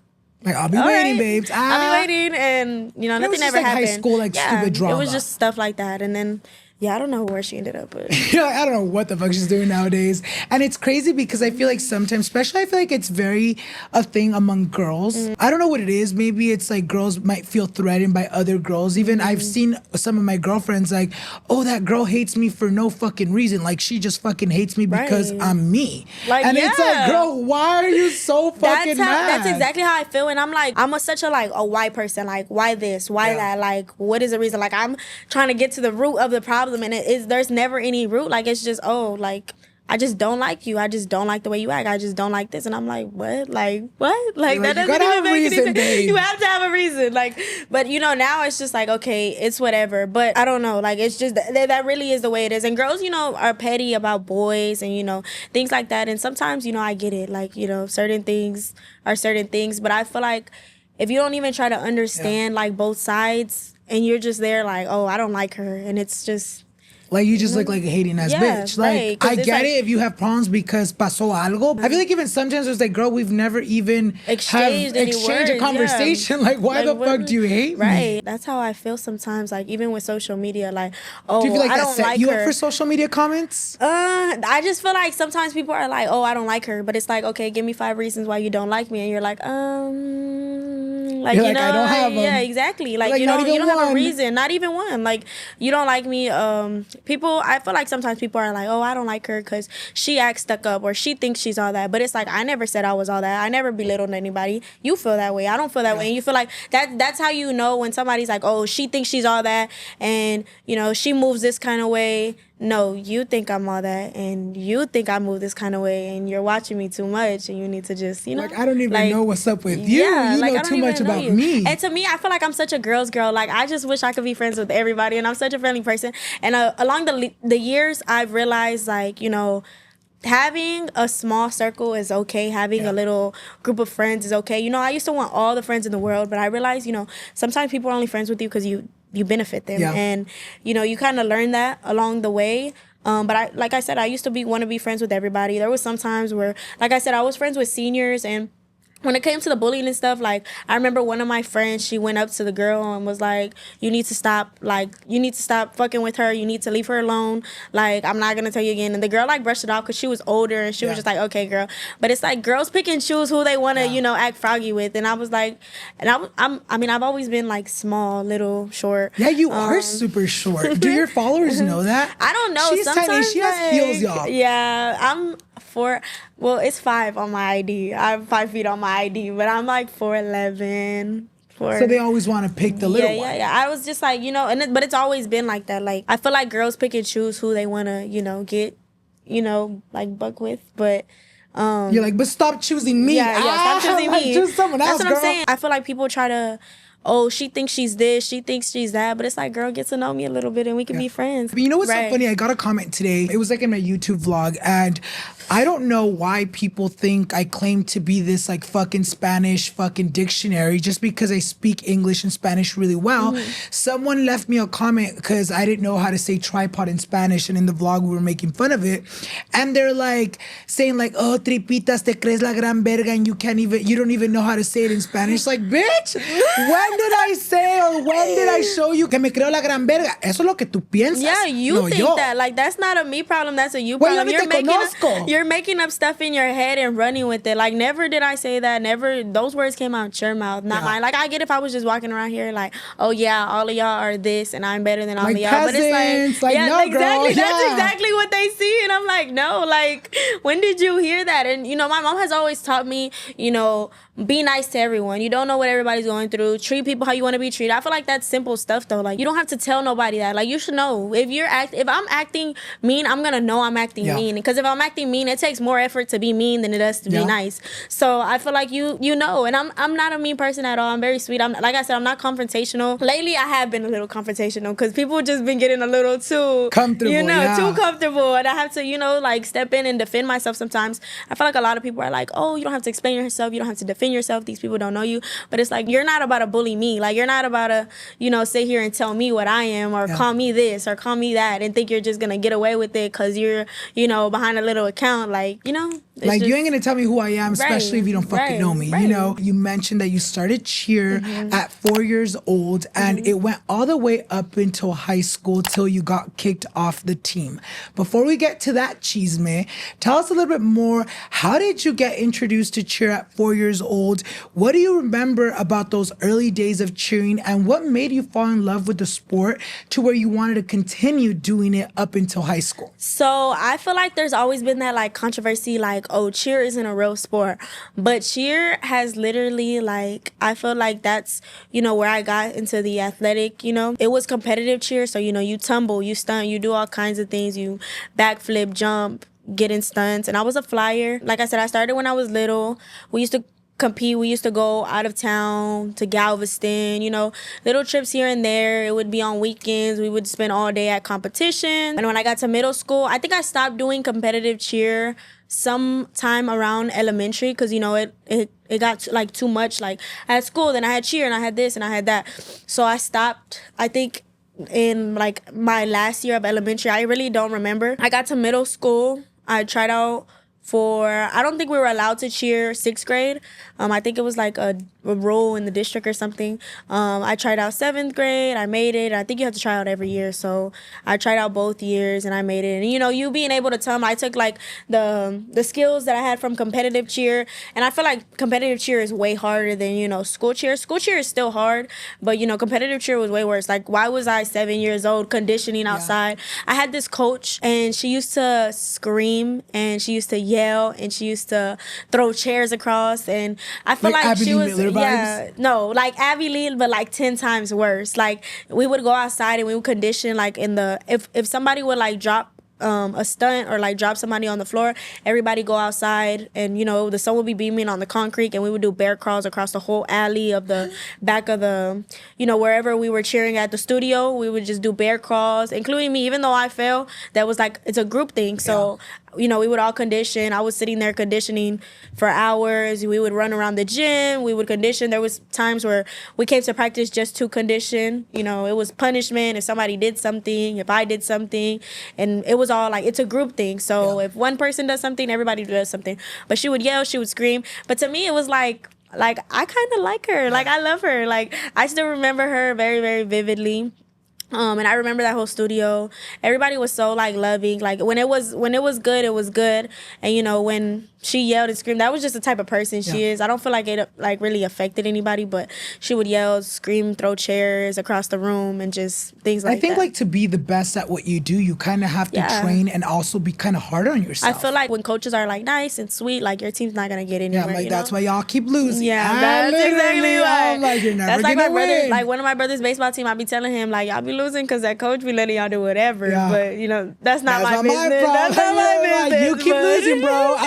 I'll be waiting, babes. I'll be waiting. And you know, nothing ever happened. High school, like stupid drama. It was just stuff like that. And then I don't know where she ended up, but I don't know what the fuck she's doing nowadays. And it's crazy because I feel like sometimes, especially I feel like it's very a thing among girls. I don't know what it is. Maybe it's like girls might feel threatened by other girls. Even I've seen some of my girlfriends like, oh, that girl hates me for no fucking reason. Like she just fucking hates me because I'm me. Like, and it's like, girl, why are you so fucking mad? That's exactly how I feel. And I'm like, I'm such a white person. Like, why this? Why that? Like, what is the reason? Like, I'm trying to get to the root of the problem. And there's never any root. Like, it's just, oh, like, I just don't like you. I just don't like the way you act. I just don't like this. And I'm like, what? Like, what? Like, that doesn't even make any sense. Babe. You have to have a reason. Like, but you know, now it's just like, okay, it's whatever. But I don't know. Like, it's just, that really is the way it is. And girls, you know, are petty about boys and, you know, things like that. And sometimes, you know, I get it. Like, you know, certain things are certain things. But I feel like if you don't even try to understand, like, both sides, and you're just there like, oh, I don't like her. And it's just... Like, you just look like a hating ass bitch. Like, I get it if you have problems because pasó algo. I feel like even sometimes it's like, girl, we've never even exchanged a conversation. Yeah. Like, why the fuck do you hate me? Right. That's how I feel sometimes. Like, even with social media, like, oh, do you feel like I that don't set like you her. Up for social media comments? I just feel like sometimes people are like, oh, I don't like her. But it's like, okay, give me 5 reasons why you don't like me. And you're like, like, you're you like, know, I don't have them. Yeah, exactly. Like you don't have a reason. Not even one. Like, you don't like me. People, I feel like sometimes people are like, oh, I don't like her because she acts stuck up or she thinks she's all that. But it's like, I never said I was all that. I never belittled anybody. You feel that way. I don't feel that way. And you feel like that's how you know when somebody's like, oh, she thinks she's all that and, you know, she moves this kind of way. No, you think I'm all that and you think I move this kind of way and you're watching me too much and you need to just, you know. Like, I don't even know what's up with you. Yeah, you know too much about me. And to me, I feel like I'm such a girl's girl. Like, I just wish I could be friends with everybody, and I'm such a friendly person. And along the years, I've realized, like, you know, having a small circle is okay. Having a little group of friends is okay. You know, I used to want all the friends in the world, but I realized, you know, sometimes people are only friends with you because you benefit them. Yeah. And, you know, you kind of learn that along the way. But like I said, I used to want to be friends with everybody. There was some times where, like I said, I was friends with seniors, and when it came to the bullying and stuff, like, I remember one of my friends, she went up to the girl and was like, you need to stop fucking with her. You need to leave her alone. Like, I'm not going to tell you again. And the girl, like, brushed it off because she was older, and she was just like, okay, girl. But it's like, girls pick and choose who they want to, you know, act froggy with. And I was like, and I've always been, like, small, little, short. Yeah, you are super short. Do your followers know that? I don't know. She's tiny. She has heels, y'all. Yeah, I'm 4... Well, it's 5 on my ID. I'm 5 feet on my ID, but I'm like 4'11". So they always want to pick the little one. Yeah. I was just like, you know, but it's always been like that. Like, I feel like girls pick and choose who they want to, you know, get, you know, like, buck with. But you're like, but stop choosing me. Stop choosing me. Choose someone else, That's what I'm saying. I feel like people try to, oh, she thinks she's this, she thinks she's that. But it's like, girl, get to know me a little bit and we can be friends. But you know what's so funny? I got a comment today. It was like in my YouTube vlog. And I don't know why people think I claim to be this like fucking Spanish fucking dictionary just because I speak English and Spanish really well. Someone left me a comment because I didn't know how to say tripod in Spanish. And in the vlog, we were making fun of it. And they're like saying like, oh, tripitas, te crees la gran verga, and you don't even know how to say it in Spanish. Like, bitch, when time did I say or when did I show you que me creo la gran verga? Eso es lo que tú piensas. Yeah, you think that. Like, that's not a me problem, that's a you problem. You're making up stuff in your head and running with it. Like, never did I say that. Never. Those words came out your mouth, not mine. Like, I get if I was just walking around here like, oh yeah, all of y'all are this and I'm better than all of y'all. But it's like, yeah, no, exactly. Girl, yeah. That's exactly what they see. And I'm like, no, like, when did you hear that? And, you know, my mom has always taught me, you know, be nice to everyone. You don't know what everybody's going through. Treat people how you want to be treated. I feel like that's simple stuff though. Like, you don't have to tell nobody that. Like, you should know. If I'm acting mean, I'm gonna know I'm acting mean. Because if I'm acting mean, it takes more effort to be mean than it does to be nice. So I feel like you know. And I'm not a mean person at all. I'm very sweet. Like I said, I'm not confrontational. Lately, I have been a little confrontational because people just been getting a little too comfortable. You know, too comfortable, and I have to, you know, like step in and defend myself sometimes. I feel like a lot of people are like, oh, you don't have to explain yourself. You don't have to defend yourself. These people don't know you. But it's like, you're not about to bully me. Like, you're not about to, you know, sit here and tell me what I am or call me this or call me that and think you're just going to get away with it because you're, you know, behind a little account. Like, you know. Like, you ain't going to tell me who I am, especially if you don't fucking know me. You know, you mentioned that you started cheer at 4 years old and it went all the way up until high school till you got kicked off the team. Before we get to that, CHISME, tell us a little bit more. How did you get introduced to cheer at 4 years old? What do you remember about those early days of cheering and what made you fall in love with the sport to where you wanted to continue doing it up until high school? So I feel like there's always been that like controversy, like, oh, cheer isn't a real sport. But cheer has literally, like, I feel like that's, you know, where I got into the athletic, you know. It was competitive cheer, so, you know, you tumble, you stunt, you do all kinds of things, you backflip, jump, get in stunts. And I was a flyer. Like I said, I started when I was little. We used to compete. We used to go out of town to Galveston, you know, little trips here and there. It would be on weekends. We would spend all day at competition. And when I got to middle school, I think I stopped doing competitive cheer sometime around elementary because, you know, it got like too much. Like, I had school, then I had cheer, and I had this and I had that. So I stopped, I think, in like my last year of elementary. I really don't remember. I got to middle school. I tried out for, I don't think we were allowed to cheer 6th grade. I think it was like a rule in the district or something. I tried out 7th grade. I made it. I think you have to try out every year. So I tried out both years and I made it. And, you know, you being able to tell them, I took like the skills that I had from competitive cheer. And I feel like competitive cheer is way harder than, you know, school cheer. School cheer is still hard, but, you know, competitive cheer was way worse. Like, why was I 7 years old conditioning outside? I had this coach and she used to scream and she used to yell and she used to throw chairs across. And I feel like she was, no, like Abby Lee, but like 10 times worse. Like, we would go outside and we would condition, like, in the, if somebody would like drop a stunt or like drop somebody on the floor, everybody go outside and, you know, the sun would be beaming on the concrete and we would do bear crawls across the whole alley of the back of the, you know, wherever we were cheering at the studio. We would just do bear crawls, including me. Even though I fell, that was like, it's a group thing. So you know, we would all condition. I was sitting there conditioning for hours. We would run around the gym. We would condition. There was times where we came to practice just to condition. You know, it was punishment if somebody did something, if I did something. And it was all like, it's a group thing. So if one person does something, everybody does something. But she would yell, she would scream. But to me, it was like I kind of like her. Like, I love her. Like, I still remember her very, very vividly. And I remember that whole studio. Everybody was so like loving. Like, when it was good, it was good. And, you know, when she yelled and screamed, that was just the type of person she is. I don't feel like it like really affected anybody, but she would yell, scream, throw chairs across the room and just things like that. I think like to be the best at what you do, you kind of have to train and also be kind of hard on yourself. I feel like when coaches are like nice and sweet, like, your team's not gonna get anywhere. Yeah, like, you that's know? why y'all keep losing. Yeah, that's exactly why. Like, you're never that's like gonna my brother. win. Like, one of my brother's baseball team, I be telling him like, y'all be losing because that coach be letting y'all do whatever. Yeah. But, you know, that's not my business. That's not my business. You keep losing, bro.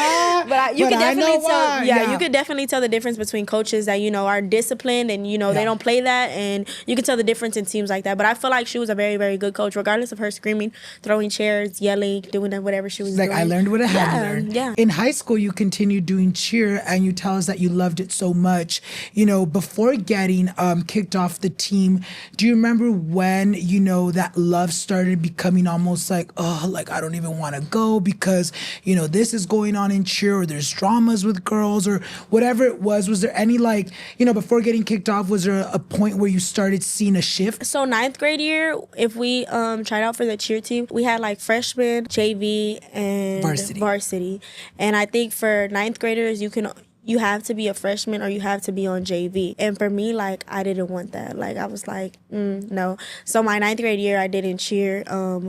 You can definitely tell. Yeah, you could definitely tell the difference between coaches that, you know, are disciplined and, you know, they don't play that, and you can tell the difference in teams like that. But I feel like she was a very, very good coach, regardless of her screaming, throwing chairs, yelling, doing whatever she was doing. Like, I learned what I had to learn. Yeah. In high school, you continued doing cheer, and you tell us that you loved it so much. You know, before getting kicked off the team, do you remember when you know, that love started becoming almost like, oh, like I don't even want to go because, you know, this is going on in cheer, or there's dramas with girls or whatever it was? Was there any, like, you know, before getting kicked off, was there a point where you started seeing a shift? So ninth grade year, if we tried out for the cheer team, we had like freshman, JV, and varsity. And I think for ninth graders, you have to be a freshman or you have to be on JV. And for me, like, I didn't want that. Like, I was like, no. So my ninth grade year, I didn't cheer.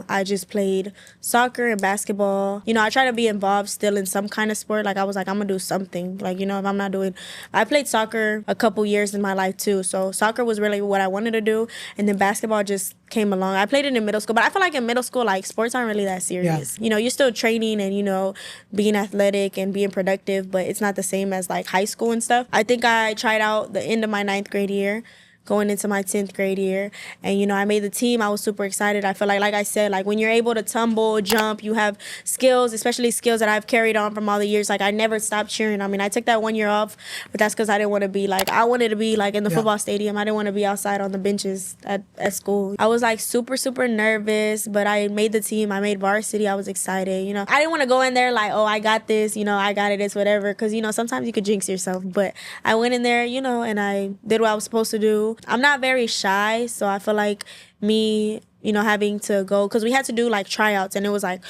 I just played soccer and basketball. You know, I try to be involved still in some kind of sport. Like, I was like, I'm going to do something. Like, you know, if I'm not doing... I played soccer a couple years in my life, too. So soccer was really what I wanted to do. And then basketball just came along. I played it in middle school. But I feel like in middle school, like, sports aren't really that serious. Yeah. You know, you're still training and, you know, being athletic and being productive. But it's not the same as like high school and stuff. I think I tried out the end of my ninth grade year, going into my 10th grade year. And, you know, I made the team. I was super excited. I feel like I said, like, when you're able to tumble, jump, you have skills, especially skills that I've carried on from all the years. Like, I never stopped cheering. I mean, I took that 1 year off, but that's because I didn't want to be, like, I wanted to be, like, in the football stadium. I didn't want to be outside on the benches at school. I was, like, super, super nervous, but I made the team. I made varsity. I was excited, you know. I didn't want to go in there like, oh, I got this, you know, I got it, it's whatever, because, you know, sometimes you could jinx yourself. But I went in there, you know, and I did what I was supposed to do. I'm not very shy, so I feel like me, you know, having to go, because we had to do like tryouts, and it was like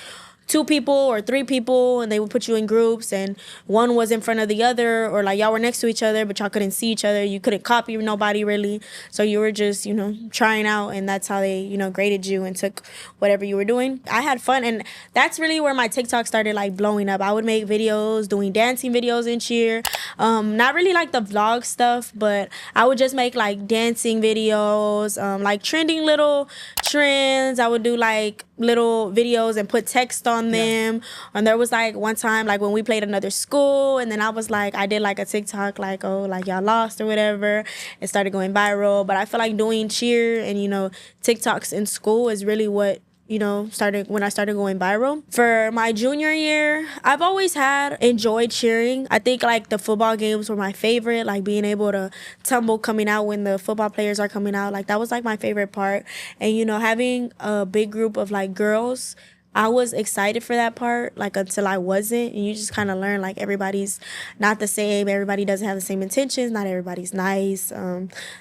2 people or 3 people, and they would put you in groups, and one was in front of the other, or like y'all were next to each other, but y'all couldn't see each other. You couldn't copy nobody really. So you were just, you know, trying out, and that's how they, you know, graded you and took whatever you were doing. I had fun, and that's really where my TikTok started like blowing up. I would make videos, doing dancing videos in cheer. Not really like the vlog stuff, but I would just make like dancing videos, like trending little trends. I would do like little videos and put text on them. And there was like one time, like when we played another school, and then I was like, I did like a TikTok like, oh, like y'all lost or whatever. It started going viral. But I feel like doing cheer and, you know, TikToks in school is really what, you know, started when I started going viral. For my junior year, I've always enjoyed cheering. I think like the football games were my favorite, like being able to tumble coming out when the football players are coming out. Like that was like my favorite part. And, you know, having a big group of like girls, I was excited for that part, like until I wasn't. And you just kind of learn like everybody's not the same. Everybody doesn't have the same intentions. Not everybody's nice.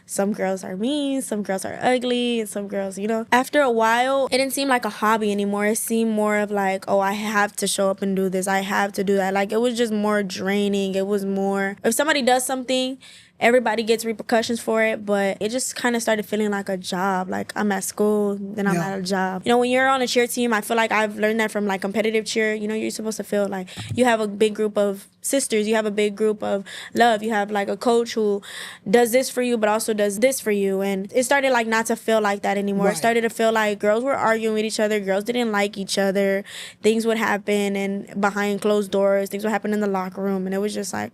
Some girls are mean. Some girls are ugly. And some girls, you know. After a while, it didn't seem like a hobby anymore. It seemed more of like, oh, I have to show up and do this. I have to do that. Like it was just more draining. It was more, if somebody does something, everybody gets repercussions for it, but it just kind of started feeling like a job. Like I'm at school, then I'm at a job. You know, when you're on a cheer team, I feel like I've learned that from like competitive cheer. You know, you're supposed to feel like you have a big group of sisters. You have a big group of love. You have like a coach who does this for you, but also does this for you. And it started like not to feel like that anymore. Right. It started to feel like girls were arguing with each other. Girls didn't like each other. Things would happen and behind closed doors. Things would happen in the locker room. And it was just like,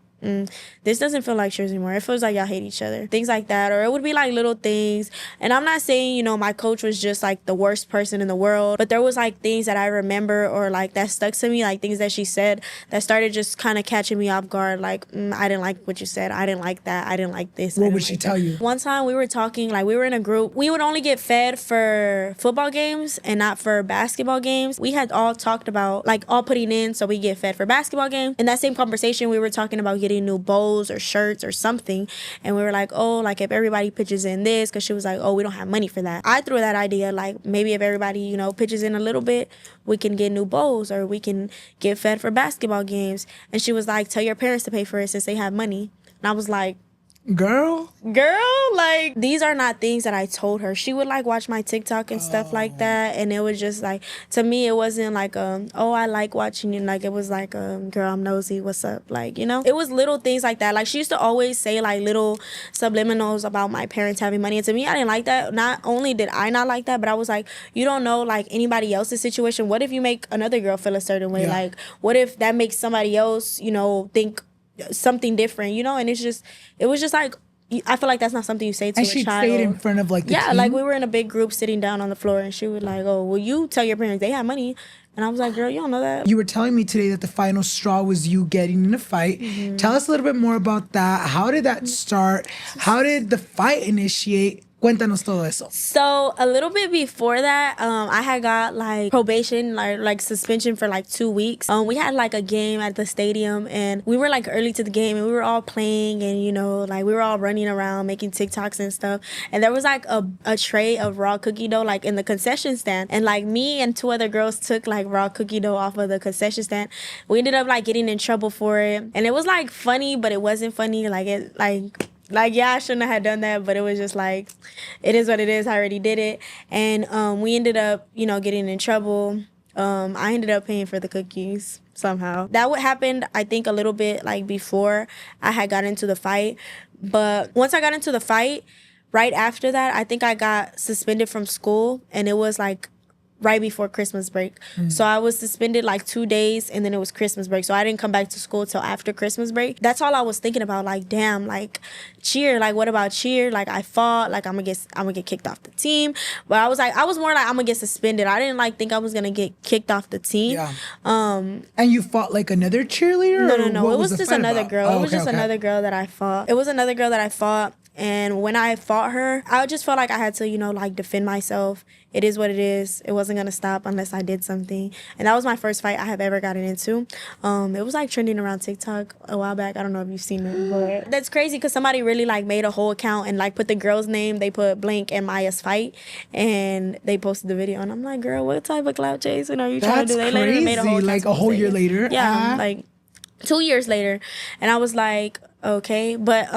this doesn't feel like cheers anymore. It feels like y'all hate each other. Things like that. Or it would be like little things. And I'm not saying, you know, my coach was just like the worst person in the world, but there was like things that I remember or like that stuck to me, like things that she said that started just kind of catching me off guard. Like, I didn't like what you said. I didn't like that. I didn't like this. What would she tell you? One time we were talking, like we were in a group. We would only get fed for football games and not for basketball games. We had all talked about like all putting in so we get fed for basketball games. In that same conversation, we were talking about getting new bowls or shirts or something, and we were like, oh, like if everybody pitches in this, because she was like, oh, we don't have money for that. I threw that idea, like maybe if everybody, you know, pitches in a little bit, we can get new bowls or we can get fed for basketball games. And she was like, tell your parents to pay for it since they have money. And I was like, Girl, like these are not things that I told her. She would like watch my TikTok and stuff like that, and it was just like, to me it wasn't like oh, I like watching you. Like it was like girl, I'm nosy, what's up? Like, you know, it was little things like that. Like she used to always say like little subliminals about my parents having money, and to me I didn't like that. Not only did I not like that, but I was like, you don't know like anybody else's situation. What if you make another girl feel a certain way? Like what if that makes somebody else, you know, think something different, you know? And it was just like, I feel like that's not something you say to a child. And she stayed in front of like the team? Like we were in a big group sitting down on the floor, and she was like, oh, well, you tell your parents they have money. And I was like, girl, you don't know that. You were telling me today that the final straw was you getting in a fight. Tell us a little bit more about that. How did that start? How did the fight initiate? Cuéntanos todo eso. So a little bit before that, I had got like probation, like suspension for like 2 weeks. We had like a game at the stadium, and we were like early to the game, and we were all playing, and you know, like we were all running around making TikToks and stuff. And there was like a tray of raw cookie dough like in the concession stand, and like me and 2 other girls took like raw cookie dough off of the concession stand. We ended up like getting in trouble for it, and it was like funny, but it wasn't funny. Like, yeah, I shouldn't have done that, but it was just like, it is what it is. I already did it. And we ended up, you know, getting in trouble. I ended up paying for the cookies somehow. That would happen, I think, a little bit like before I had got into the fight. But once I got into the fight, right after that, I think I got suspended from school, and it was like right before Christmas break. So I was suspended like 2 days, and then it was Christmas break. So I didn't come back to school till after Christmas break. That's all I was thinking about. Like, damn, like cheer. Like, what about cheer? Like, I fought. Like, I'm gonna get kicked off the team. But I was more like, I'm gonna get suspended. I didn't like think I was gonna get kicked off the team. Yeah. And you fought like another cheerleader? No. It was just another girl. It was just another girl that I fought. It was another girl that I fought. And when I fought her, I just felt like I had to, you know, like defend myself. It is what it is. It wasn't going to stop unless I did something. And that was my first fight I have ever gotten into. It was like trending around TikTok a while back. I don't know if you've seen it, but that's crazy because somebody really like made a whole account and like put the girl's name. They put blank and Myah's fight, and they posted the video. And I'm like, girl, what type of clout chasing are you trying to do? They crazy. Made a whole like a whole year later. Yeah, like 2 years later. And I was like, okay. But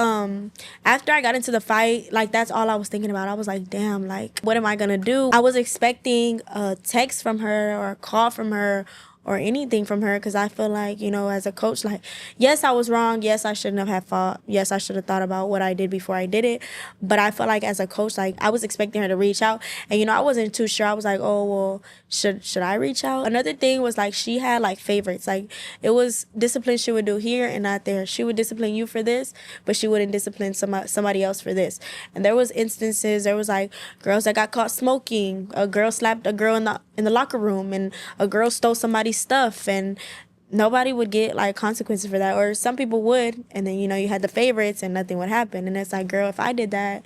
after I got into the fight, like that's all I was thinking about. I was like, damn, like what am I gonna do? I was expecting a text from her or a call from her or anything from her, because I feel like, you know, as a coach, like, yes, I was wrong. Yes, I shouldn't have fought. Yes, I should have thought about what I did before I did it. But I feel like as a coach, like, I was expecting her to reach out. And, you know, I wasn't too sure. I was like, oh, well, should I reach out? Another thing was, like, she had, like, favorites. Like, it was discipline she would do here and not there. She would discipline you for this, but she wouldn't discipline somebody else for this. And there was instances, there was, like, girls that got caught smoking. A girl slapped a girl in the locker room, and a girl stole somebody's stuff, and nobody would get like consequences for that, or some people would, and then, you know, you had the favorites and nothing would happen. And it's like, girl, if I did that,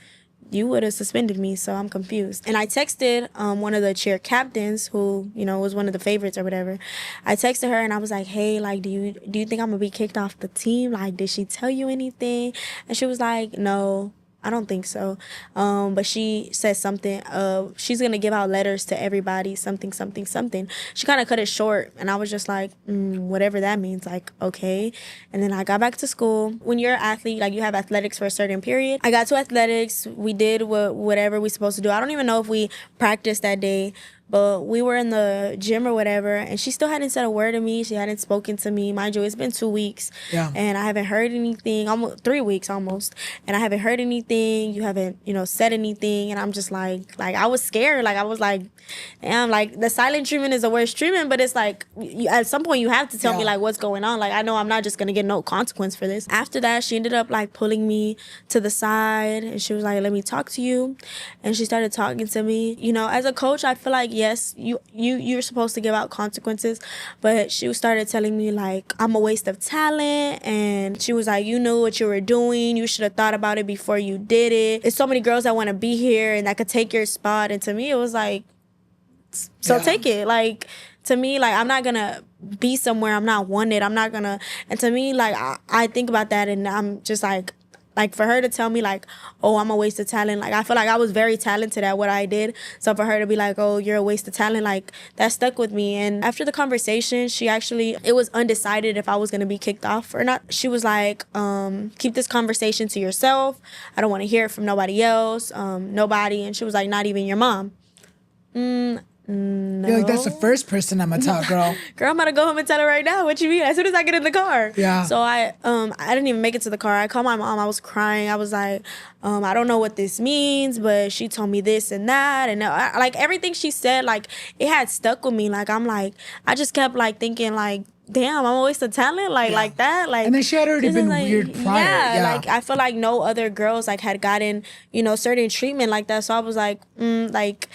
you would have suspended me. So I'm confused. And I texted one of the cheer captains, who, you know, was one of the favorites or whatever. I texted her and I was like, hey, like, do you think I'm gonna be kicked off the team? Like, did she tell you anything? And she was like, no, I don't think so. But she said something she's going to give out letters to everybody, something. She kind of cut it short, and I was just like, whatever that means, like, okay. And then I got back to school. When you're an athlete, like, you have athletics for a certain period. I got to athletics. We did whatever we supposed to do. I don't even know if we practiced that day, but we were in the gym or whatever, and she still hadn't said a word to me. She hadn't spoken to me. Mind you, it's been 2 weeks. Yeah. And I haven't heard anything, almost 3 weeks almost. And I haven't heard anything. You haven't, you know, said anything. And I'm just like I was scared. Like, I was like, damn, like, the silent treatment is the worst treatment, but it's like, at some point you have to tell me, like, what's going on. Like, I know I'm not just going to get no consequence for this. After that, she ended up, like, pulling me to the side, and she was like, let me talk to you. And she started talking to me. You know, as a coach, I feel like, yes, you're supposed to give out consequences, but she started telling me, like, I'm a waste of talent, and she was like, you knew what you were doing, you should have thought about it before you did it. There's so many girls that want to be here and that could take your spot. And to me, it was like, so take it. Like, to me, like, I'm not gonna be somewhere I'm not wanted. I'm not gonna. And to me, like, I think about that, and I'm just like, for her to tell me, like, oh, I'm a waste of talent. Like, I feel like I was very talented at what I did. So for her to be like, oh, you're a waste of talent, like, that stuck with me. And after the conversation, it was undecided if I was going to be kicked off or not. She was like, keep this conversation to yourself. I don't want to hear it from nobody else, nobody. And she was like, not even your mom. No. You're like, that's the first person I'm gonna talk, girl. Girl, I'm gonna go home and tell her right now. What you mean? As soon as I get in the car. Yeah. So I didn't even make it to the car. I called my mom. I was crying. I was like, I don't know what this means, but she told me this and that, and like everything she said, like, it had stuck with me. Like, I just kept like thinking, like, damn, I'm a waste of talent, like that, like. And then she had already been like, weird prior. Yeah, like, I feel like no other girls like had gotten, you know, certain treatment like that. So I was like, like,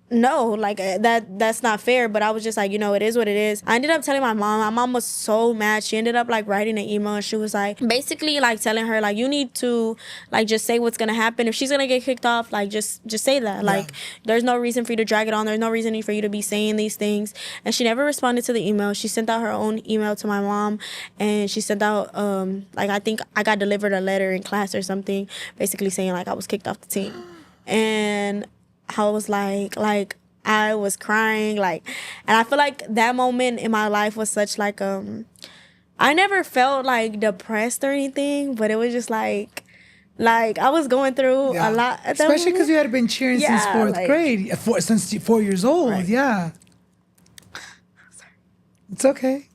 no, like that's not fair. But I was just like, it is what it is. I ended up telling my mom. My mom was so mad. She ended up like writing an email, and she was like, basically like telling her like, you need to like just say what's gonna happen. If she's gonna get kicked off, like just say that. Like there's no reason for you to drag it on. There's no reason for you to be saying these things. And she never responded to the email. She sent out her own email to my mom, and she sent out like, I think I got delivered a letter in class or something, basically saying like I was kicked off the team. And I was like I was crying, like, and I feel like that moment in my life was such like I never felt like depressed or anything, but it was just like I was going through a lot at that especially because moment. you had been cheering since fourth like, grade, since 4 years old. Right. Yeah, it's okay.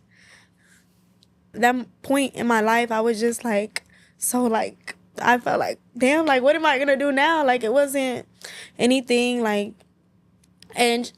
That point in my life, I was just like, so like, I felt like, damn, like, what am I gonna do now? Like, it wasn't anything like. And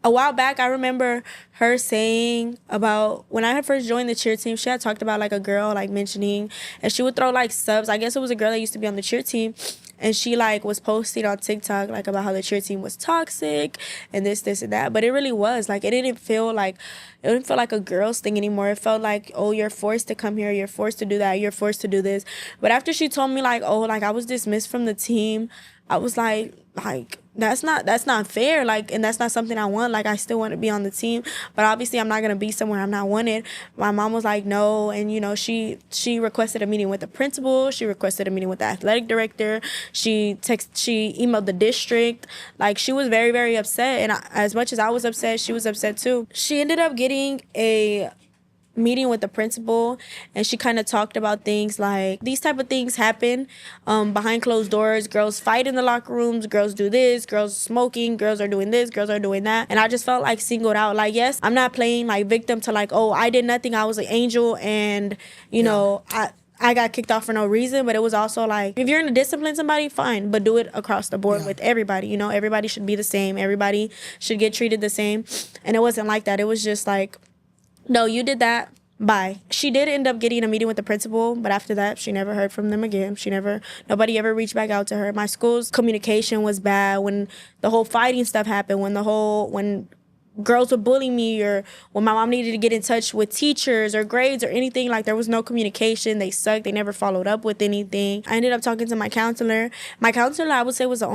a while back, I remember her saying about when I had first joined the cheer team, she had talked about like a girl like mentioning, and she would throw like subs. I guess it was a girl that used to be on the cheer team, and she like was posting on TikTok like about how the cheer team was toxic and this and that. But it really was like, it didn't feel like a girl's thing anymore. It felt like, oh, you're forced to come here, you're forced to do that, you're forced to do this. But after she told me like, oh, like I was dismissed from the team, I was like that's not fair, like, and that's not something I want. Like, I still want to be on the team, but obviously I'm not gonna be somewhere I'm not wanted. My mom was like, no, and she requested a meeting with the principal, she requested a meeting with the athletic director, she emailed the district. Like, she was very, very upset, and as much as I was upset, she was upset too. She ended up getting a meeting with the principal, and she kind of talked about things like, these type of things happen behind closed doors. Girls fight in the locker rooms, girls do this, girls smoking, girls are doing this, girls are doing that. And I just felt like singled out. Like, yes, I'm not playing like victim to like, oh, I did nothing, I was an angel, and I got kicked off for no reason. But it was also like, if you're going to discipline somebody, fine, but do it across the board with everybody. Everybody should be the same, everybody should get treated the same. And it wasn't like that. It was just like, no, you did that, bye. She did end up getting a meeting with the principal, but after that, she never heard from them again. Nobody ever reached back out to her. My school's communication was bad when the whole fighting stuff happened, when girls would bully me, or when my mom needed to get in touch with teachers or grades or anything. Like, there was no communication. They sucked. They never followed up with anything. I ended up talking to my counselor. My counselor, I would say, was the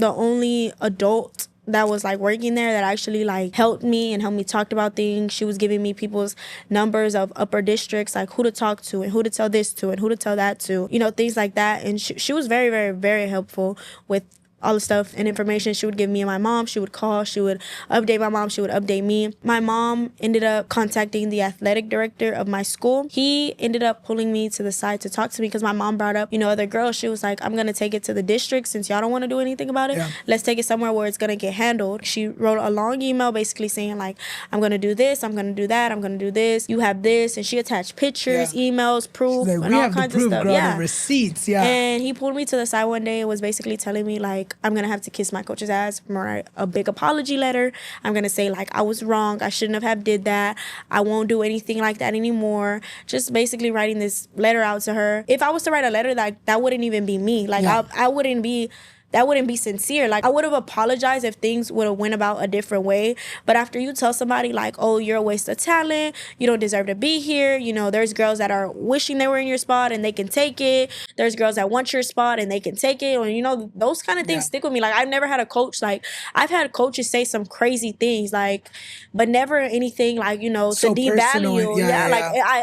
only adult that was like working there that actually like helped me talk about things. She was giving me people's numbers of upper districts, like who to talk to and who to tell this to and who to tell that to, things like that. And she was very, very, very helpful with all the stuff and information she would give me and my mom. She would call, she would update my mom, she would update me. My mom ended up contacting the athletic director of my school. He ended up pulling me to the side to talk to me because my mom brought up, other girls. She was like, I'm going to take it to the district since y'all don't want to do anything about it. Yeah. Let's take it somewhere where it's going to get handled. She wrote a long email basically saying like, I'm going to do this, I'm going to do that, I'm going to do this, you have this. And she attached pictures, emails, proof, like, and all kinds of stuff. Girl, the receipts, And he pulled me to the side one day and was basically telling me like, I'm going to have to kiss my coach's ass, write a big apology letter. I'm going to say like, I was wrong, I shouldn't have did that, I won't do anything like that anymore. Just basically writing this letter out to her. If I was to write a letter, like, that wouldn't even be me. Like, I wouldn't be... That wouldn't be sincere. Like, I would have apologized if things would have went about a different way. But after you tell somebody like, oh, you're a waste of talent, you don't deserve to be here. There's girls that are wishing they were in your spot and they can take it. There's girls that want your spot and they can take it. And those kind of things stick with me. Like, I've never had a coach, like, I've had coaches say some crazy things, like, but never anything like, so to devalue.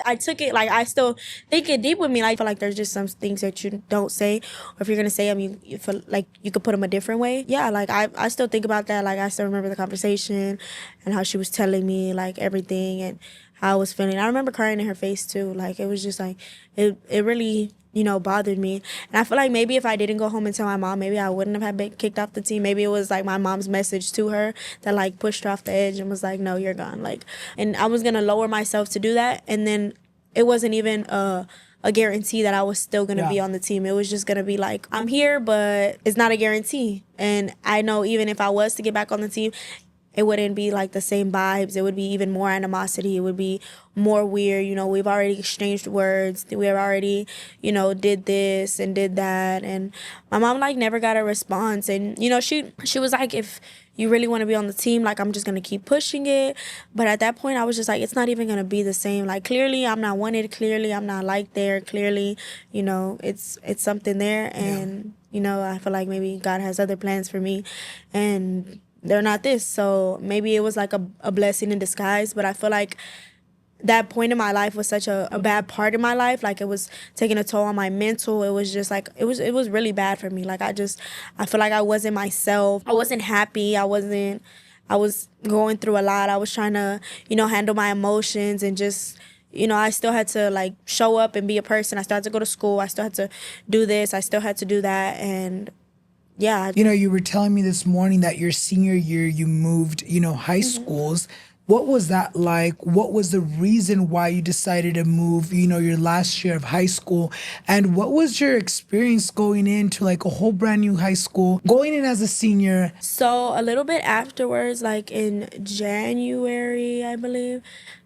I took it, like, I still think it deep with me. Like, I feel like there's just some things that you don't say, or if you're going to say them, you feel like you could put them a different way. Yeah, like, I still think about that. Like, I still remember the conversation and how she was telling me, like, everything and how I was feeling. I remember crying in her face, too. Like, it was just, like, it really, bothered me. And I feel like maybe if I didn't go home and tell my mom, maybe I wouldn't have been kicked off the team. Maybe it was, like, my mom's message to her that, like, pushed her off the edge and was like, no, you're gone. Like, and I was going to lower myself to do that. And then it wasn't even a guarantee that I was still going to be on the team. It was just going to be like, I'm here, but it's not a guarantee. And I know even if I was to get back on the team, it wouldn't be like the same vibes. It would be even more animosity. It would be more weird. We've already exchanged words. We have already, did this and did that. And my mom, like, never got a response. And, she was like, if you really want to be on the team, like, I'm just going to keep pushing it. But at that point, I was just like, it's not even going to be the same. Like, clearly, I'm not wanted. Clearly, I'm not liked there. Clearly, you know, it's something there. And, you know, I feel like maybe God has other plans for me. And they're not this. So maybe it was like a blessing in disguise. But I feel like that point in my life was such a bad part of my life. Like, it was taking a toll on my mental. It was just like, it was really bad for me. Like, I feel like I wasn't myself. I wasn't happy. I was going through a lot. I was trying to, you know, handle my emotions, and just, you know, I still had to, like, show up and be a person. I still had to go to school. I still had to do this. I still had to do that. And yeah. You know, you were telling me this morning that your senior year you moved, you know, high schools. What was that like? What was the reason why you decided to move, you know, your last year of high school? And what was your experience going into like a whole brand new high school, going in as a senior? So a little bit afterwards, like in January, I believe,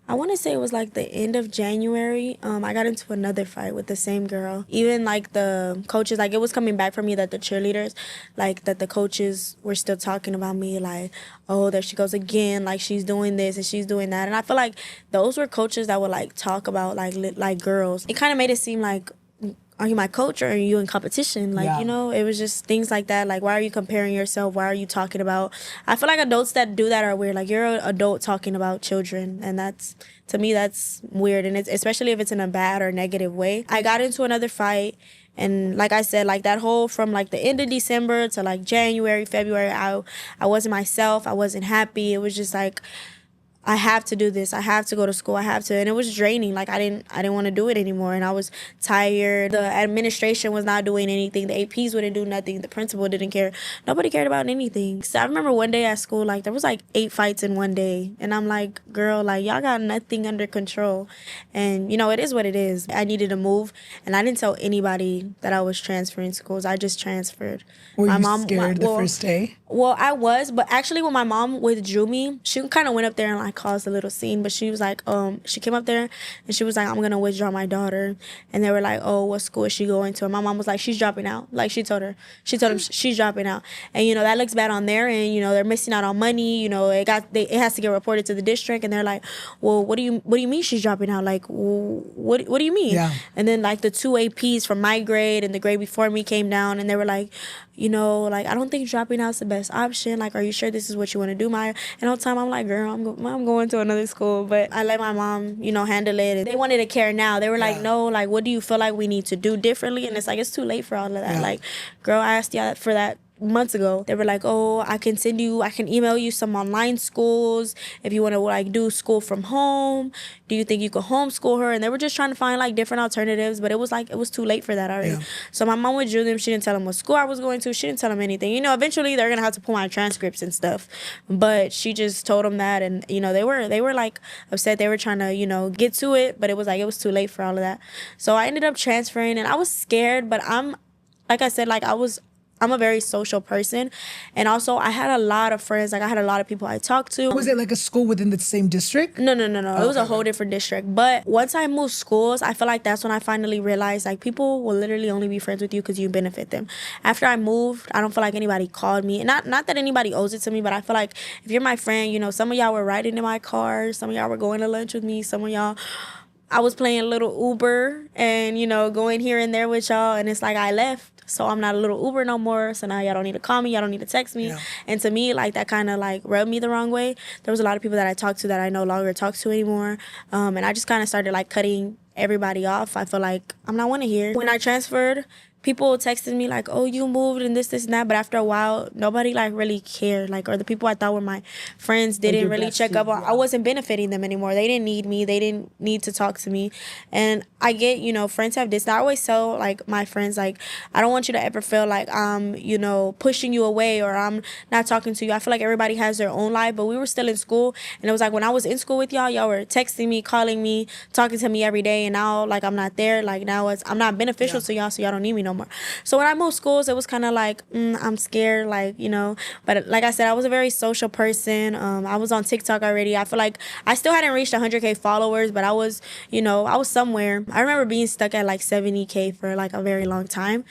I want to say it was like the end of January, I got into another fight with the same girl. Even like the coaches, like, it was coming back for me that the cheerleaders, like, that the coaches were still talking about me, like, oh, there she goes again, like, she's doing this and she's doing that. And I feel like those were coaches that would, like, talk about like girls. It kind of made it seem like, are you my coach or are you in competition? Like, you know, it was just things like that. Like, why are you comparing yourself? Why are you talking about... I feel like adults that do that are weird. Like, you're an adult talking about children. And that's, to me, that's weird. And it's, especially if it's in a bad or negative way. I got into another fight. And like I said, like, that whole, from like the end of December to like January, February, I wasn't myself. I wasn't happy. It was just like, I have to do this. I have to go to school. I have to. And it was draining. Like, I didn't want to do it anymore. And I was tired. The administration was not doing anything. The APs wouldn't do nothing. The principal didn't care. Nobody cared about anything. So I remember one day at school, like, there was like 8 fights in one day. And I'm like, girl, like, y'all got nothing under control. And, you know, it is what it is. I needed to move. And I didn't tell anybody that I was transferring schools. I just transferred. Were you scared the first day? Well, I was, but actually when my mom withdrew me, she kind of went up there and like caused a little scene. But she was like, she came up there and she was like, I'm gonna withdraw my daughter. And they were like, oh, what school is she going to? And my mom was like, she's dropping out. Like, she told him she's dropping out. And, you know, that looks bad on their end. You know, they're missing out on money. You know, it has to get reported to the district. And they're like, well, what do you mean she's dropping out? Like, what do you mean? Yeah. And then like the 2 APs from my grade and the grade before me came down and they were like, you know, like, I don't think dropping out's the best option. Like, are you sure this is what you want to do, Myah? And all the time, I'm like, girl, I'm going to another school. But I let my mom, you know, handle it. And they wanted to care now. They were like, no, like, what do you feel like we need to do differently? And it's like, it's too late for all of that. Like, girl, I asked y'all for that months ago. They were like, oh, I can email you some online schools if you want to like do school from home. Do you think you could homeschool her? And they were just trying to find like different alternatives, but it was like, it was too late for that already. So my mom withdrew them. She didn't tell them what school I was going to. She didn't tell them anything. You know, eventually they're gonna have to pull my transcripts and stuff, but she just told them that. And you know, they were like upset. They were trying to, you know, get to it, but it was like, it was too late for all of that. So I ended up transferring, and I was scared, but like I said, like, I'm a very social person. And also, I had a lot of friends. Like, I had a lot of people I talked to. Was it like a school within the same district? No. It was a whole different district. But once I moved schools, I feel like that's when I finally realized, like, people will literally only be friends with you because you benefit them. After I moved, I don't feel like anybody called me. And not that anybody owes it to me, but I feel like if you're my friend, you know, some of y'all were riding in my car. Some of y'all were going to lunch with me. Some of y'all... I was playing a little Uber and, you know, going here and there with y'all. And it's like, I left. So I'm not a little Uber no more. So now y'all don't need to call me. Y'all don't need to text me. Yeah. And to me, like, that kind of like rubbed me the wrong way. There was a lot of people that I talked to that I no longer talk to anymore. And I just kind of started like cutting everybody off. I feel like I'm not one to hear. When I transferred, people texted me like, oh, you moved and this and that. But after a while, nobody like really cared. Like, or the people I thought were my friends didn't really check up on. I wasn't benefiting them anymore. They didn't need me. They didn't need to talk to me. And I get, you know, friends have this. I always tell like my friends, like, I don't want you to ever feel like I'm, you know, pushing you away or I'm not talking to you. I feel like everybody has their own life, but we were still in school. And it was like when I was in school with y'all were texting me, calling me, talking to me every day. And now, like, I'm not there. Like, now I'm not beneficial to y'all, so y'all don't need me no no more. So when I moved schools, it was kind of like, I'm scared, like, but like I said, I was a very social person. I was on TikTok already. I feel like I still hadn't reached 100K followers, but I was, I was somewhere. I remember being stuck at like 70K for like a very long time.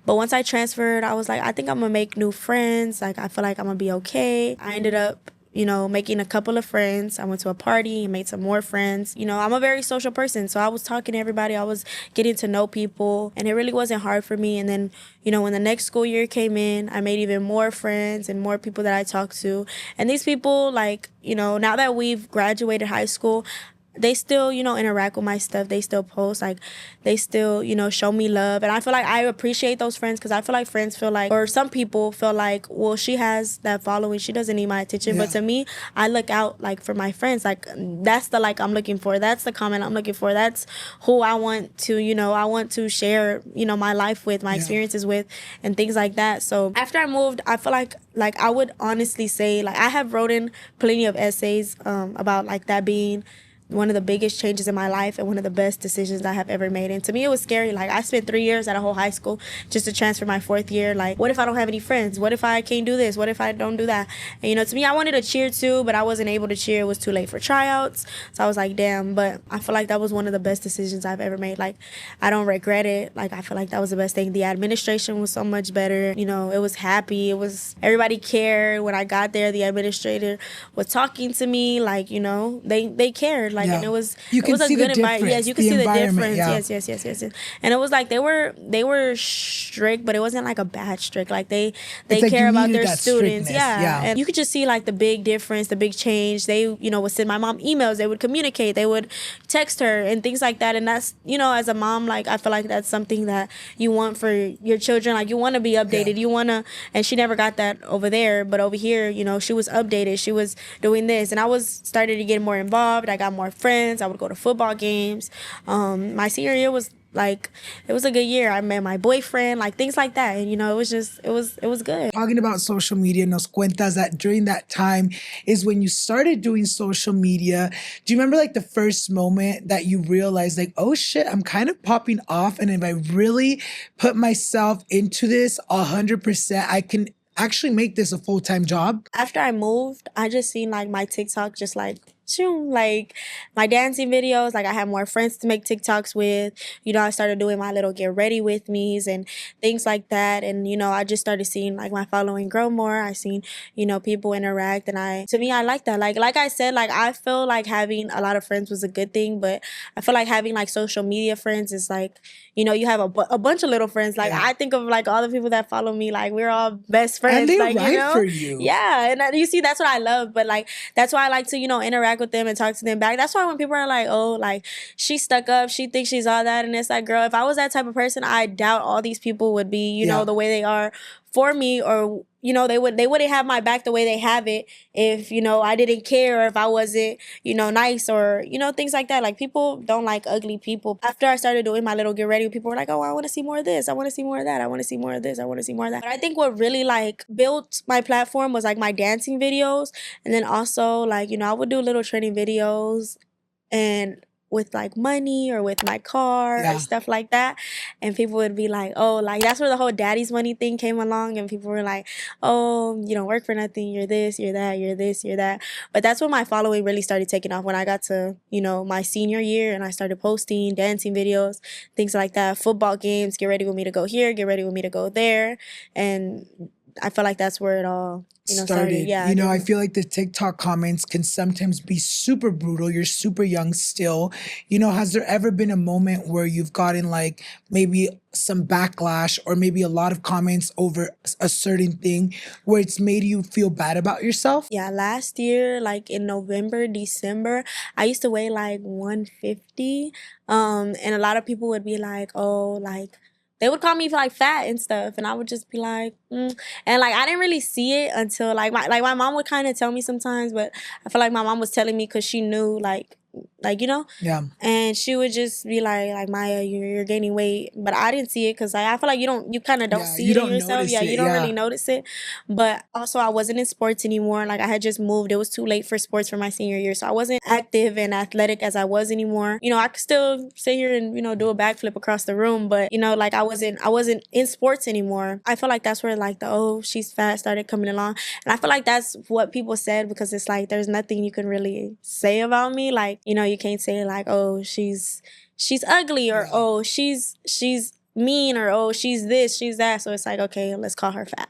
But once I transferred, I was like, I think I'm gonna make new friends. Like, I feel like I'm gonna be okay. I ended up making a couple of friends. I went to a party and made some more friends. I'm a very social person, so I was talking to everybody. I was getting to know people, and it really wasn't hard for me. And then, when the next school year came in, I made even more friends and more people that I talked to. And these people, like, now that we've graduated high school, they still, interact with my stuff. They still post, like, they still, show me love. And I feel like I appreciate those friends, because I feel like friends feel like, or some people feel like, well, she has that following, she doesn't need my attention. Yeah. But to me, I look out, like, for my friends. Like, that's the like I'm looking for. That's the comment I'm looking for. That's who I want to, I want to share, my life with, my experiences with, and things like that. So after I moved, I feel like I would honestly say, like, I have written plenty of essays about, like, that being one of the biggest changes in my life and one of the best decisions I have ever made. And to me, it was scary. Like, I spent 3 years at a whole high school just to transfer my 4th year. Like, what if I don't have any friends? What if I can't do this? What if I don't do that? And, to me, I wanted to cheer too, but I wasn't able to cheer. It was too late for tryouts. So I was like, damn. But I feel like that was one of the best decisions I've ever made. Like, I don't regret it. Like, I feel like that was the best thing. The administration was so much better. It was happy. It was, everybody cared. When I got there, the administrator was talking to me. Like, they cared. Like, and it was a good environment. Yes, you could see the difference. Yeah. Yes. And it was like they were strict, but it wasn't like a bad strict. Like they care about their students. Yeah. And you could just see like the big difference, the big change. They, would send my mom emails. They would communicate. They would text her and things like that. And that's, as a mom, like, I feel like that's something that you want for your children. Like, you want to be updated. You want to, and she never got that over there. But over here, she was updated. She was doing this. And I was started to get more involved. I got more friends. I would go to football games. My senior year was like, it was a good year. I met my boyfriend, like, things like that. And, it was just, it was good. Talking about social media, nos cuentas that during that time is when you started doing social media. Do you remember like the first moment that you realized, like, oh shit, I'm kind of popping off, and if I really put myself into this 100%, I can actually make this a full-time job? After I moved, I just seen like my TikTok just like my dancing videos. Like, I had more friends to make TikToks with. I started doing my little get ready with me's and things like that. And, I just started seeing like my following grow more. I seen, people interact, and to me, I like that. Like I said, like, I feel like having a lot of friends was a good thing, but I feel like having like social media friends is like, you have a bunch of little friends. Like, I think of like all the people that follow me, like, we're all best friends. And they like, ride for you. Yeah. And you see, that's what I love. But like, that's why I like to, interact with them and talk to them back. That's why when people are like, oh, like, she's stuck up, she thinks she's all that, and it's like, girl, if I was that type of person, I doubt all these people would be, you know, the way they are for me, or they wouldn't have my back the way they have it if I didn't care, or if I wasn't nice, or things like that. Like, people don't like ugly people. After I started doing my little get ready, people were like, oh, I want to see more of this, I want to see more of that, I want to see more of this, I want to see more of that. But I think what really like built my platform was like my dancing videos, and then also like I would do little training videos and with like money or with my car and stuff like that. And people would be like, oh, like, that's where the whole daddy's money thing came along. And people were like, oh, you don't work for nothing, you're this, you're that, you're this, you're that. But that's when my following really started taking off, when I got to my senior year, and I started posting dancing videos, things like that, football games, get ready with me to go here, get ready with me to go there. And I feel like that's where it all started. Yeah, I feel like the TikTok comments can sometimes be super brutal. You're super young still. Has there ever been a moment where you've gotten like maybe some backlash, or maybe a lot of comments over a certain thing where it's made you feel bad about yourself? Yeah, last year, like in November, December, I used to weigh like 150. And a lot of people would be like, oh, like, they would call me like fat and stuff, and I would just be like, And like, I didn't really see it until like my mom would kind of tell me sometimes, but I feel like my mom was telling me because she knew like like, you know? Yeah. And she would just be like Myah, you're gaining weight. But I didn't see it because I feel like you kind of don't see you it in don't yourself. notice Yeah, it, you don't yeah. really notice it. But also, I wasn't in sports anymore. Like, I had just moved. It was too late for sports for my senior year. So I wasn't active and athletic as I was anymore. You know, I could still sit here and, you know, do a backflip across the room. But, you know, like, I wasn't in sports anymore. I feel like that's where, like, the, oh, she's fat started coming along. And I feel like that's what people said because it's like, there's nothing you can really say about me. Like, you know, you can't say, like, oh, she's ugly or oh she's mean or oh she's this, she's that. So it's like, okay, let's call her fat.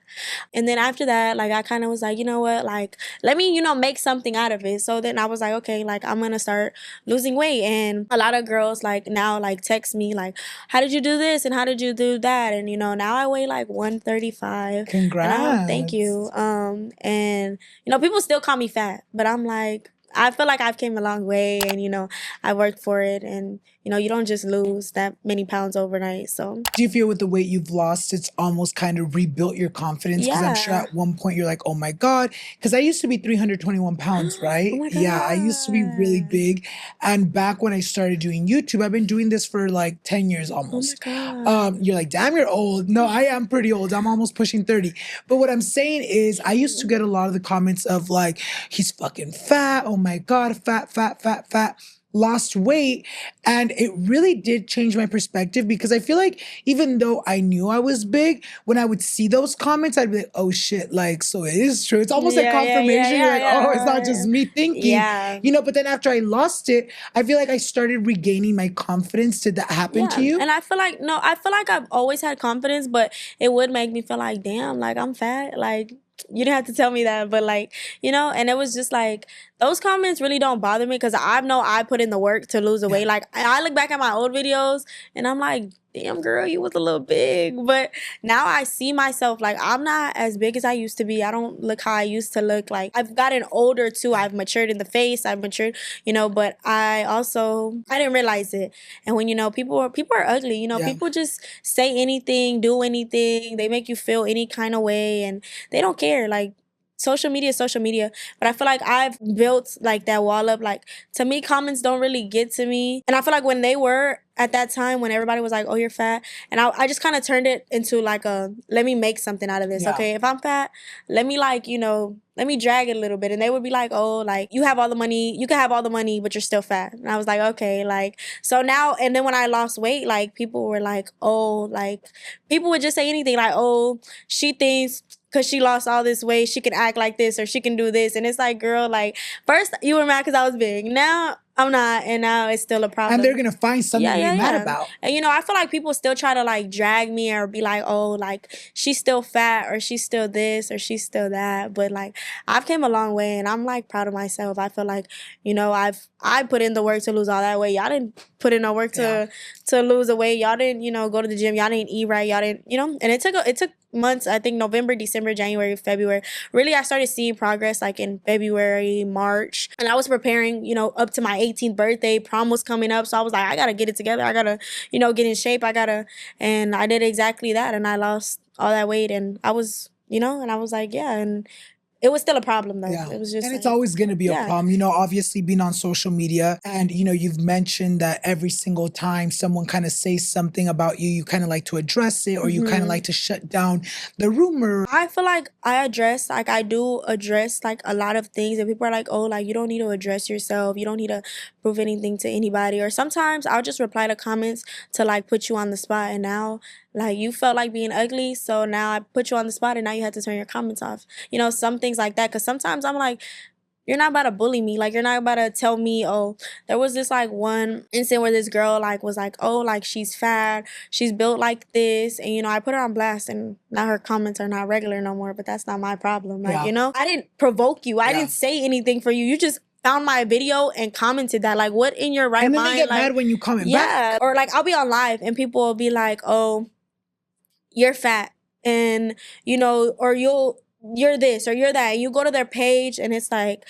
And then after that, like, I kind of was like, you know what, like, let me, you know, make something out of it. So then I was like, okay, like, I'm gonna start losing weight. And a lot of girls like now like text me like, how did you do this and how did you do that? And you know, now I weigh like 135. Congrats. And thank you. And you know, people still call me fat, but I'm like, I feel like I've came a long way, and you know, I worked for it, and you know, you don't just lose that many pounds overnight. So do you feel with the weight you've lost, it's almost kind of rebuilt your confidence? Because I'm sure at one point you're like, oh my God. Because I used to be 321 pounds, right? Oh my Yeah, I used to be really big. And back when I started doing YouTube, I've been doing this for like 10 years almost. Oh my God. You're like, damn, you're old. No, I am pretty old. I'm almost pushing 30. But what I'm saying is, I used to get a lot of the comments of like, he's fucking fat. Oh my God, fat, fat, fat, fat. Lost weight, and it really did change my perspective because I feel like even though I knew I was big, when I would see those comments, I'd be like, oh shit, like, so it is true. It's almost like confirmation. You're like, oh, it's not just me thinking, you know. But then after I lost it, I feel like I started regaining my confidence. Did that happen to you? And I feel like, no, I feel like I've always had confidence, but it would make me feel like, damn, like, I'm fat. Like, you didn't have to tell me that, but like, you know, and it was just like, those comments really don't bother me because I know I put in the work to lose the weight. Like, I look back at my old videos and I'm like, damn, girl, you was a little big. But now I see myself, like, I'm not as big as I used to be. I don't look how I used to look. Like, I've gotten older too. I've matured in the face. I've matured, you know, but I didn't realize it. And when, you know, people are ugly, you know, people just say anything, do anything. They make you feel any kind of way and they don't care. Like, social media is social media, but I feel like I've built like that wall up. Like, to me, comments don't really get to me. And I feel like when they were at that time, when everybody was like, oh, you're fat, and I just kind of turned it into like a, let me make something out of this. Okay, if I'm fat, let me, like, you know, let me drag it a little bit. And they would be like, oh, like, you have all the money, you can have all the money, but you're still fat. And I was like, okay, like, so now, and then when I lost weight, like, people were like, oh, like, people would just say anything like, oh, she thinks because she lost all this weight, she can act like this or she can do this. And it's like, girl, like, first you were mad because I was big. Now I'm not, and now it's still a problem. And they're gonna find something to be mad about. And you know, I feel like people still try to like drag me or be like, oh, like, she's still fat or she's still this or she's still that. But like, I've came a long way and I'm like proud of myself. I feel like, you know, I put in the work to lose all that weight. Y'all didn't put in no work to lose the weight. Y'all didn't, you know, go to the gym. Y'all didn't eat right. Y'all didn't, you know. And it took months. I think November, December, January, February. Really, I started seeing progress like in February, March, and I was preparing, you know, up to my 18th birthday. Prom was coming up, so I was like, I gotta get it together. I gotta, you know, get in shape. And I did exactly that, and I lost all that weight, and I was, you know, and I was like, yeah, and it was still a problem though. It was just, and it's always going to be a problem, you know, obviously being on social media. And, you know, you've mentioned that every single time someone kind of says something about you, you kind of like to address it, or you kind of like to shut down the rumor. I feel like I do address like a lot of things, and people are like, oh, like, you don't need to address yourself. You don't need to prove anything to anybody. Or sometimes I'll just reply to comments to like put you on the spot. And now, like, you felt like being ugly, so now I put you on the spot and now you have to turn your comments off. You know, some things like that. Because sometimes I'm like, you're not about to bully me. Like, you're not about to tell me, oh, there was this like one incident where this girl like was like, oh, like, she's fat, she's built like this. And, you know, I put her on blast and now her comments are not regular no more, but that's not my problem. Like, you know, I didn't provoke you. I didn't say anything for you. You just found my video and commented that. Like, what in your right mind? And then they get mad when you comment back. Or like, I'll be on live and people will be like, oh, you're fat, and you know, or you're this or you're that, and you go to their page and it's like,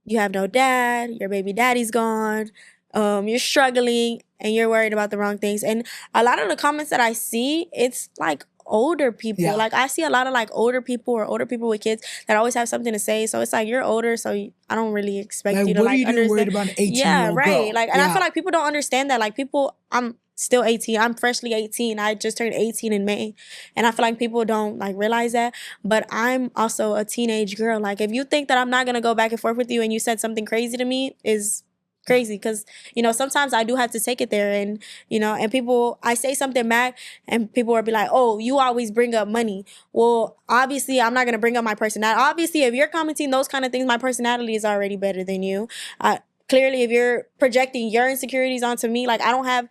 you have no dad, your baby daddy's gone, you're struggling and you're worried about the wrong things. And a lot of the comments that I see, it's like, older people. Yeah. Like I see a lot of like older people or older people with kids that always have something to say. So it's like you're older, so I don't really expect Like, you to what are like you doing understand. worried about an 18-year-old Yeah, right. girl? Like, and I feel like people don't understand that. Like people, I'm still 18. I'm freshly 18. I just turned 18 in May. And I feel like people don't like realize that. But I'm also a teenage girl. Like if you think that I'm not gonna go back and forth with you and you said something crazy to me is crazy, because you know sometimes I do have to take it there, and you know, and people, I say something back and people will be like, oh, you always bring up money. Well, obviously I'm not going to bring up my personality. Obviously if you're commenting those kind of things, my personality is already better than you. Clearly if you're projecting your insecurities onto me, like I don't have,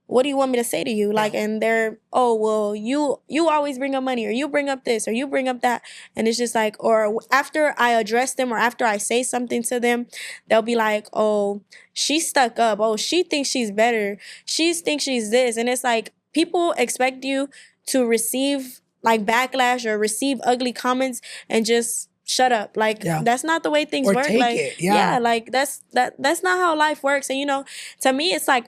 what do you want me to say to you? Like, and they're, oh, well, you always bring up money, or you bring up this, or you bring up that. And it's just like, or after I address them or after I say something to them, they'll be like, oh, she's stuck up. Oh, she thinks she's better. She thinks she's this. And it's like, people expect you to receive like backlash or receive ugly comments and just shut up. Like that's not the way things work. Take like it. like that's not how life works. And you know, to me it's like,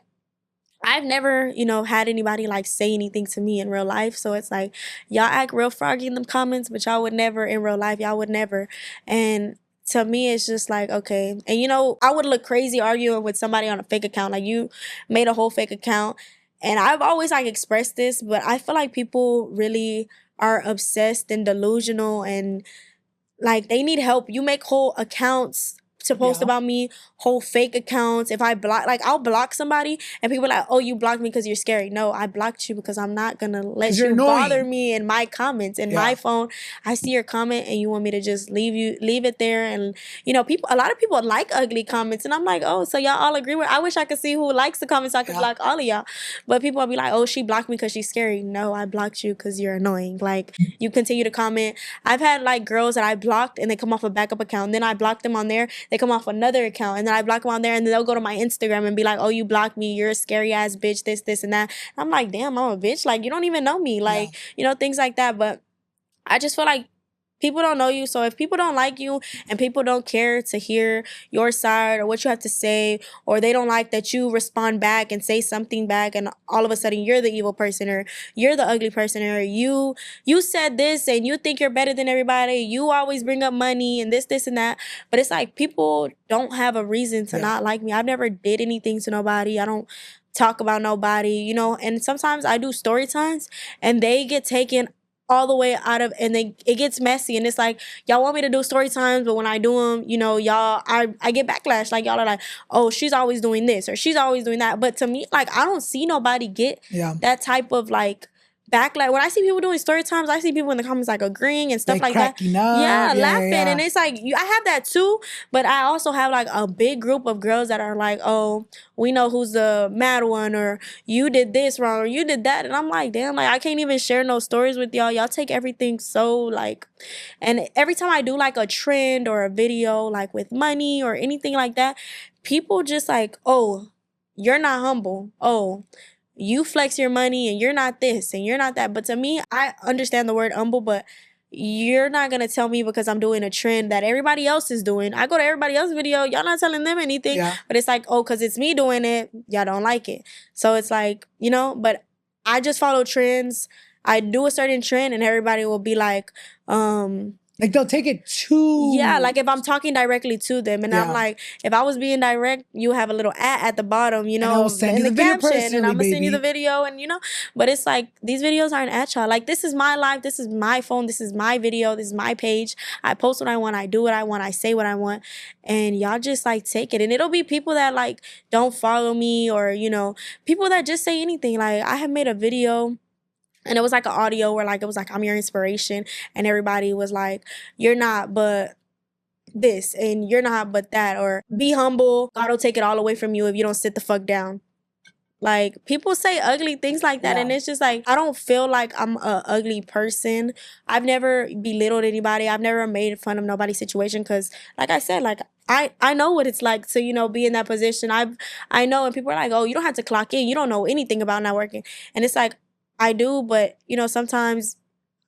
I've never, you know, had anybody like say anything to me in real life. So it's like, y'all act real froggy in them comments, but y'all would never in real life. Y'all would never. And to me, it's just like, okay. And you know, I would look crazy arguing with somebody on a fake account. Like you made a whole fake account. And I've always like expressed this, but I feel like people really are obsessed and delusional, and like they need help. You make whole accounts to post about me, whole fake accounts. If I block, like I'll block somebody and people are like, oh, you blocked me because you're scary. No, I blocked you because I'm not gonna let you bother me in my comments, in my phone. I see your comment and you want me to just leave it there. And you know, a lot of people like ugly comments, and I'm like, oh, so y'all all agree with, I wish I could see who likes the comments so I could block all of y'all. But people will be like, oh, she blocked me because she's scary. No, I blocked you because you're annoying. Like you continue to comment. I've had like girls that I blocked and they come off a backup account, and then I blocked them on there. They come off another account, and then I block them on there, and then they'll go to my Instagram and be like, oh, you blocked me, you're a scary ass bitch, this and that. And I'm like, damn, I'm a bitch. Like you don't even know me. Like, you know, things like that. But I just feel like people don't know you. So if people don't like you and people don't care to hear your side or what you have to say, or they don't like that you respond back and say something back, and all of a sudden you're the evil person, or you're the ugly person, or you said this and you think you're better than everybody, you always bring up money and this and that. But it's like people don't have a reason to not like me. I've never did anything to nobody. I don't talk about nobody, you know. And sometimes I do story times and they get taken all the way out of, and it gets messy, and it's like, y'all want me to do story times, but when I do them, you know, y'all, I get backlash. Like y'all are like, oh, she's always doing this or she's always doing that. But to me, like, I don't see nobody get that type of like backlash. When I see people doing story times, I see people in the comments like agreeing and stuff like that. Laughing. And it's like, I have that too, but I also have like a big group of girls that are like, oh, we know who's the mad one, or you did this wrong, or you did that. And I'm like, damn, like I can't even share no stories with y'all. Y'all take everything so like, and every time I do like a trend or a video like with money or anything like that, people just like, oh, you're not humble. Oh, you flex your money and you're not this and you're not that. But to me, I understand the word humble, but you're not going to tell me because I'm doing a trend that everybody else is doing. I go to everybody else's video. Y'all not telling them anything. But it's like, oh, because it's me doing it, y'all don't like it. So it's like, you know, but I just follow trends. I do a certain trend and everybody will be like they'll take it too. Yeah, like if I'm talking directly to them, and I'm like, if I was being direct, you have a little at the bottom, you know, in the caption, and I'm gonna send you the video, and you know, but it's like these videos aren't at y'all. Like this is my life, this is my phone, this is my video, this is my page. I post what I want, I do what I want, I say what I want, and y'all just like take it. And it'll be people that like don't follow me, or you know, people that just say anything. Like I have made a video. And it was like an audio where like, it was like, I'm your inspiration. And everybody was like, you're not, but this, and you're not, but that, or be humble. God will take it all away from you if you don't sit the fuck down. Like people say ugly things like that. And it's just like, I don't feel like I'm a ugly person. I've never belittled anybody. I've never made fun of nobody's situation. Cause like I said, like I know what it's like to, you know, be in that position. I know, and people are like, oh, you don't have to clock in. You don't know anything about networking. And it's like, I do, but you know, sometimes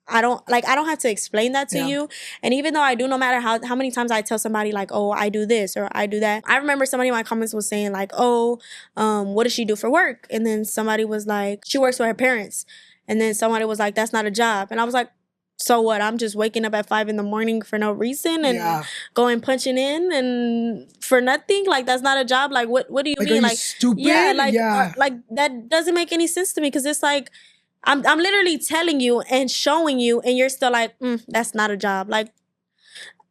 I don't have to explain that to you. And even though I do, no matter how many times I tell somebody like, oh, I do this or I do that. I remember somebody in my comments was saying like, oh, what does she do for work? And then somebody was like, she works with her parents. And then somebody was like, that's not a job. And I was like, so what? I'm just waking up at 5 a.m. for no reason and going punching in and for nothing. Like, that's not a job. Like, what do you like, mean? are you like, stupid? Yeah, like that doesn't make any sense to me, because it's like I'm literally telling you and showing you, and you're still like, that's not a job. Like,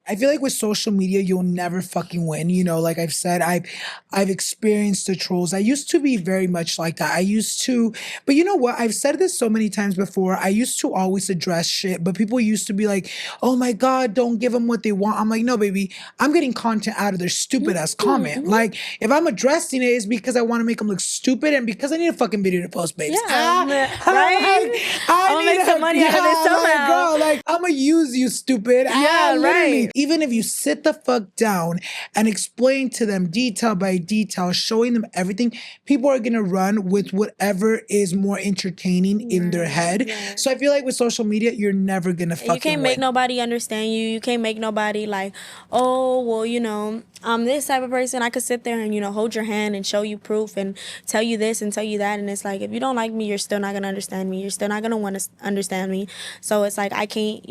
I feel like with social media, you'll never fucking win. You know, like I've said, I've experienced the trolls. I used to be very much like that. I used to, but you know what? I've said this so many times before. I used to always address shit, but people used to be like, oh my God, don't give them what they want. I'm like, no, baby, I'm getting content out of their stupid ass comment. Like, if I'm addressing it, it's because I want to make them look stupid and because I need a fucking video to post, babes. right? I need make some money out of this somehow. Like, girl, like, I'm going to use you, stupid. Literally. Even if you sit the fuck down and explain to them detail by detail, showing them everything, people are going to run with whatever is more entertaining in their head. Yeah. So I feel like with social media, you're never going to fucking You can't make nobody understand you. You can't make nobody like, oh, well, you know, I'm this type of person. I could sit there and, you know, hold your hand and show you proof and tell you this and tell you that. And it's like, if you don't like me, you're still not going to understand me. You're still not going to want to understand me. So it's like, I can't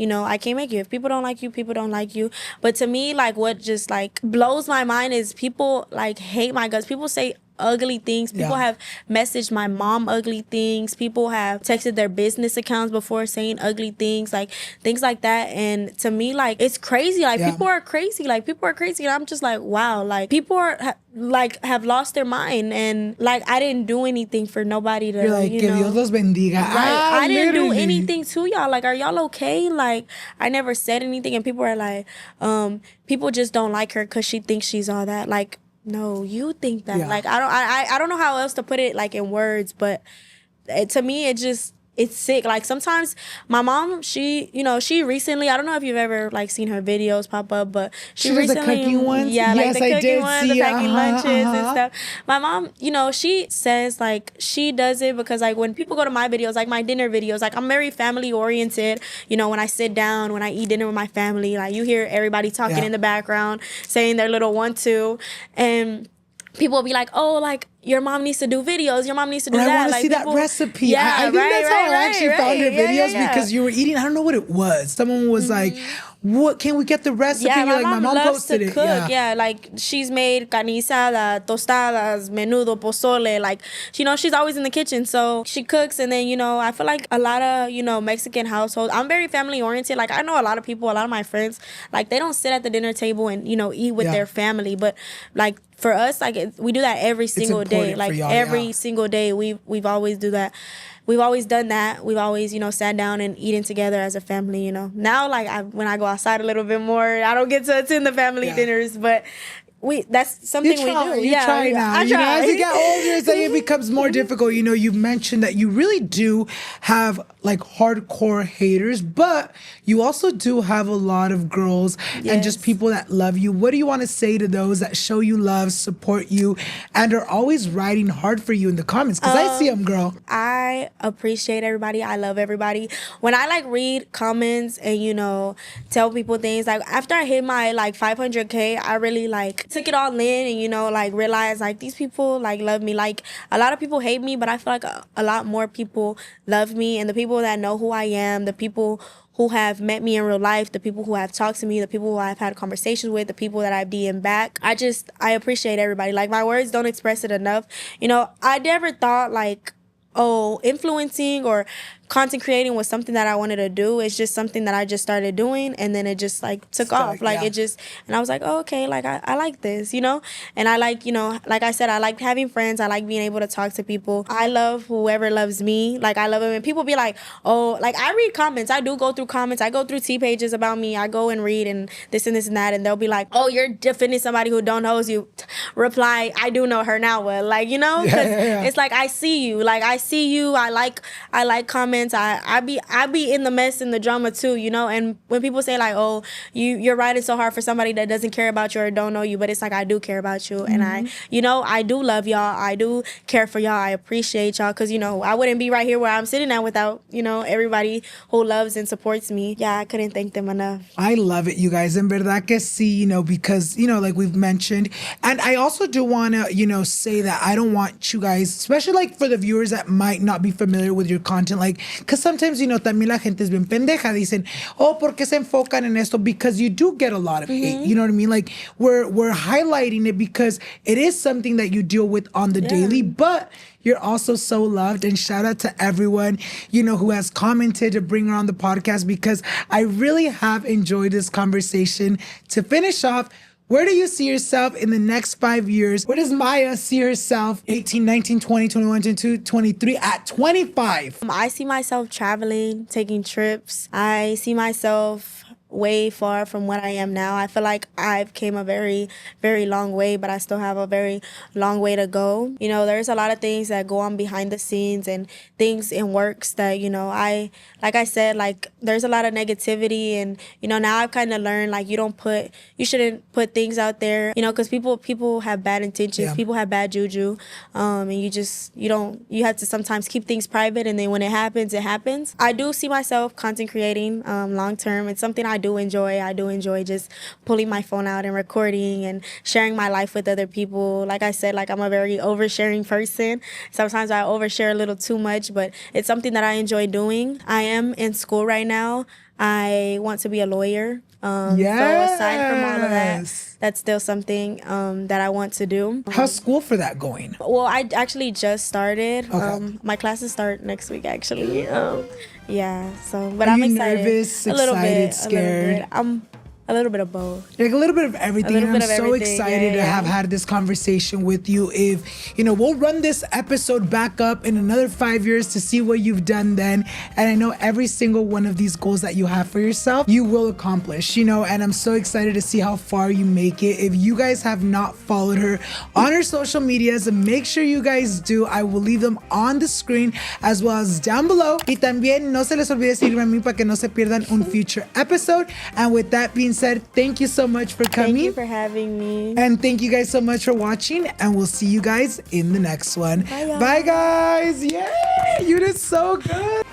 make you. If people don't like you, people don't like you. But to me, like, what just like blows my mind is people like hate my guts. People say ugly things. People have messaged my mom ugly things. People have texted their business accounts before saying ugly things, like things like that. And to me, like, it's crazy. Like, people are crazy. Like, people are crazy. And I'm just like, wow. Like, people are have lost their mind. And like, I didn't do anything for nobody to, you're like, que Dios los bendiga. I didn't do anything to y'all. Like, are y'all okay? Like, I never said anything. And people are like, people just don't like her because she thinks she's all that. Like, no, you think that. Like, I don't know how else to put it, like, in words, but to me, it's sick. Like, sometimes my mom, she recently, I don't know if you've ever like seen her videos pop up, but she recently, the cooking ones? Yeah, yes, like the cooking ones, the packing lunches and uh-huh. stuff. My mom, she says like she does it because like when people go to my videos, like my dinner videos, like I'm very family oriented. When I sit down, when I eat dinner with my family, like you hear everybody talking in the background, saying their little 1-2, and people will be like, oh, like, your mom needs to do videos. Your mom needs to do that. I want to like, see people, that recipe. I think that's how I actually found your videos because you were eating. I don't know what it was. Someone was like, what, can we get the recipe? Yeah, You're like, my mom loves posted to it. Cook. Yeah, like she's made carne asada, tostadas, menudo, pozole. Like, she's always in the kitchen. So she cooks. And then, I feel like a lot of, Mexican households, I'm very family oriented. Like, I know a lot of people, a lot of my friends, like, they don't sit at the dinner table and, eat with their family. But like, for us, like, we do that every single day. Like, every single day, we've always do that. We've always done that. We've always, sat down and eaten together as a family, Now, like, when I go outside a little bit more, I don't get to attend the family dinners, but that's something we do. You try now. I try. As you get older, it becomes more difficult. You mentioned that you really do have like hardcore haters, but you also do have a lot of girls and just people that love you. What do you want to say to those that show you love, support you, and are always writing hard for you in the comments? Because I see them, girl. I appreciate everybody. I love everybody. When I like read comments and tell people things, like after I hit my like 500K, I really like took it all in and like realized like these people like love me. Like a lot of people hate me, but I feel like a lot more people love me, and the people that know who I am, the people who have met me in real life, the people who have talked to me, the people who I've had conversations with, the people that I've DM'd back. I appreciate everybody. Like, my words don't express it enough. I never thought like, oh, influencing or content creating was something that I wanted to do. It's just something that I just started doing, and then it just like took off. Like and I was like, oh, okay, like I like this, and I like, like I said, I like having friends. I like being able to talk to people. I love whoever loves me. Like, I love them. And people be like, oh, like I read comments. I do go through comments. I go through T pages about me. I go and read and this and this and that, and they'll be like, oh, you're defending somebody who don't know you. Reply, I do know her now. Well, like, it's like I see you. Like, I see you. I like comments. I be in the mess and the drama too, and when people say like, oh, you're writing so hard for somebody that doesn't care about you or don't know you, but it's like, I do care about you, and I do love y'all. I do care for y'all. I appreciate y'all, because I wouldn't be right here where I'm sitting at without everybody who loves and supports me. Yeah, I couldn't thank them enough. I love it, you guys. En verdad que sí, because like we've mentioned, and I also do want to say that I don't want you guys, especially like for the viewers that might not be familiar with your content, like Because sometimes, también la gente es bien pendeja. Dicen, oh, ¿por qué se enfocan en esto? Because you do get a lot of hate. You know what I mean? Like, we're highlighting it because it is something that you deal with on the daily, but you're also so loved. And shout out to everyone, who has commented to bring her on the podcast, because I really have enjoyed this conversation. To finish off, where do you see yourself in the next 5 years? Where does Myah see herself 18, 19, 20, 21, 22, 23, at 25? I see myself traveling, taking trips. I see myself way far from what I am now. I feel like I've came a very, very long way, but I still have a very long way to go. There's a lot of things that go on behind the scenes and things in works that, like I said, like there's a lot of negativity, and, now I've kind of learned, like, you shouldn't put things out there, because people have bad intentions, people have bad juju, and you have to sometimes keep things private, and then when it happens, it happens. I do see myself content creating long term. It's something I do enjoy. I do enjoy just pulling my phone out and recording and sharing my life with other people. Like I said, like I'm a very oversharing person. Sometimes I overshare a little too much, but it's something that I enjoy doing. I am in school right now. I want to be a lawyer. So aside from all of that, that's still something that I want to do. How's school for that going? Well, I actually just started. Okay. My classes start next week, actually. But I'm excited. Nervous, excited, scared? I'm a little bit of both. Like a little bit of everything. I'm so excited to have had this conversation with you. If, we'll run this episode back up in another 5 years to see what you've done then. And I know every single one of these goals that you have for yourself, you will accomplish, and I'm so excited to see how far you make it. If you guys have not followed her on her social medias, make sure you guys do. I will leave them on the screen as well as down below. Y también no se les olvide seguirme a mí para que no se pierdan un future episode. And with that being said, thank you so much for coming. Thank you for having me. And thank you guys so much for watching. And we'll see you guys in the next one. Bye guys. Yay! You did so good.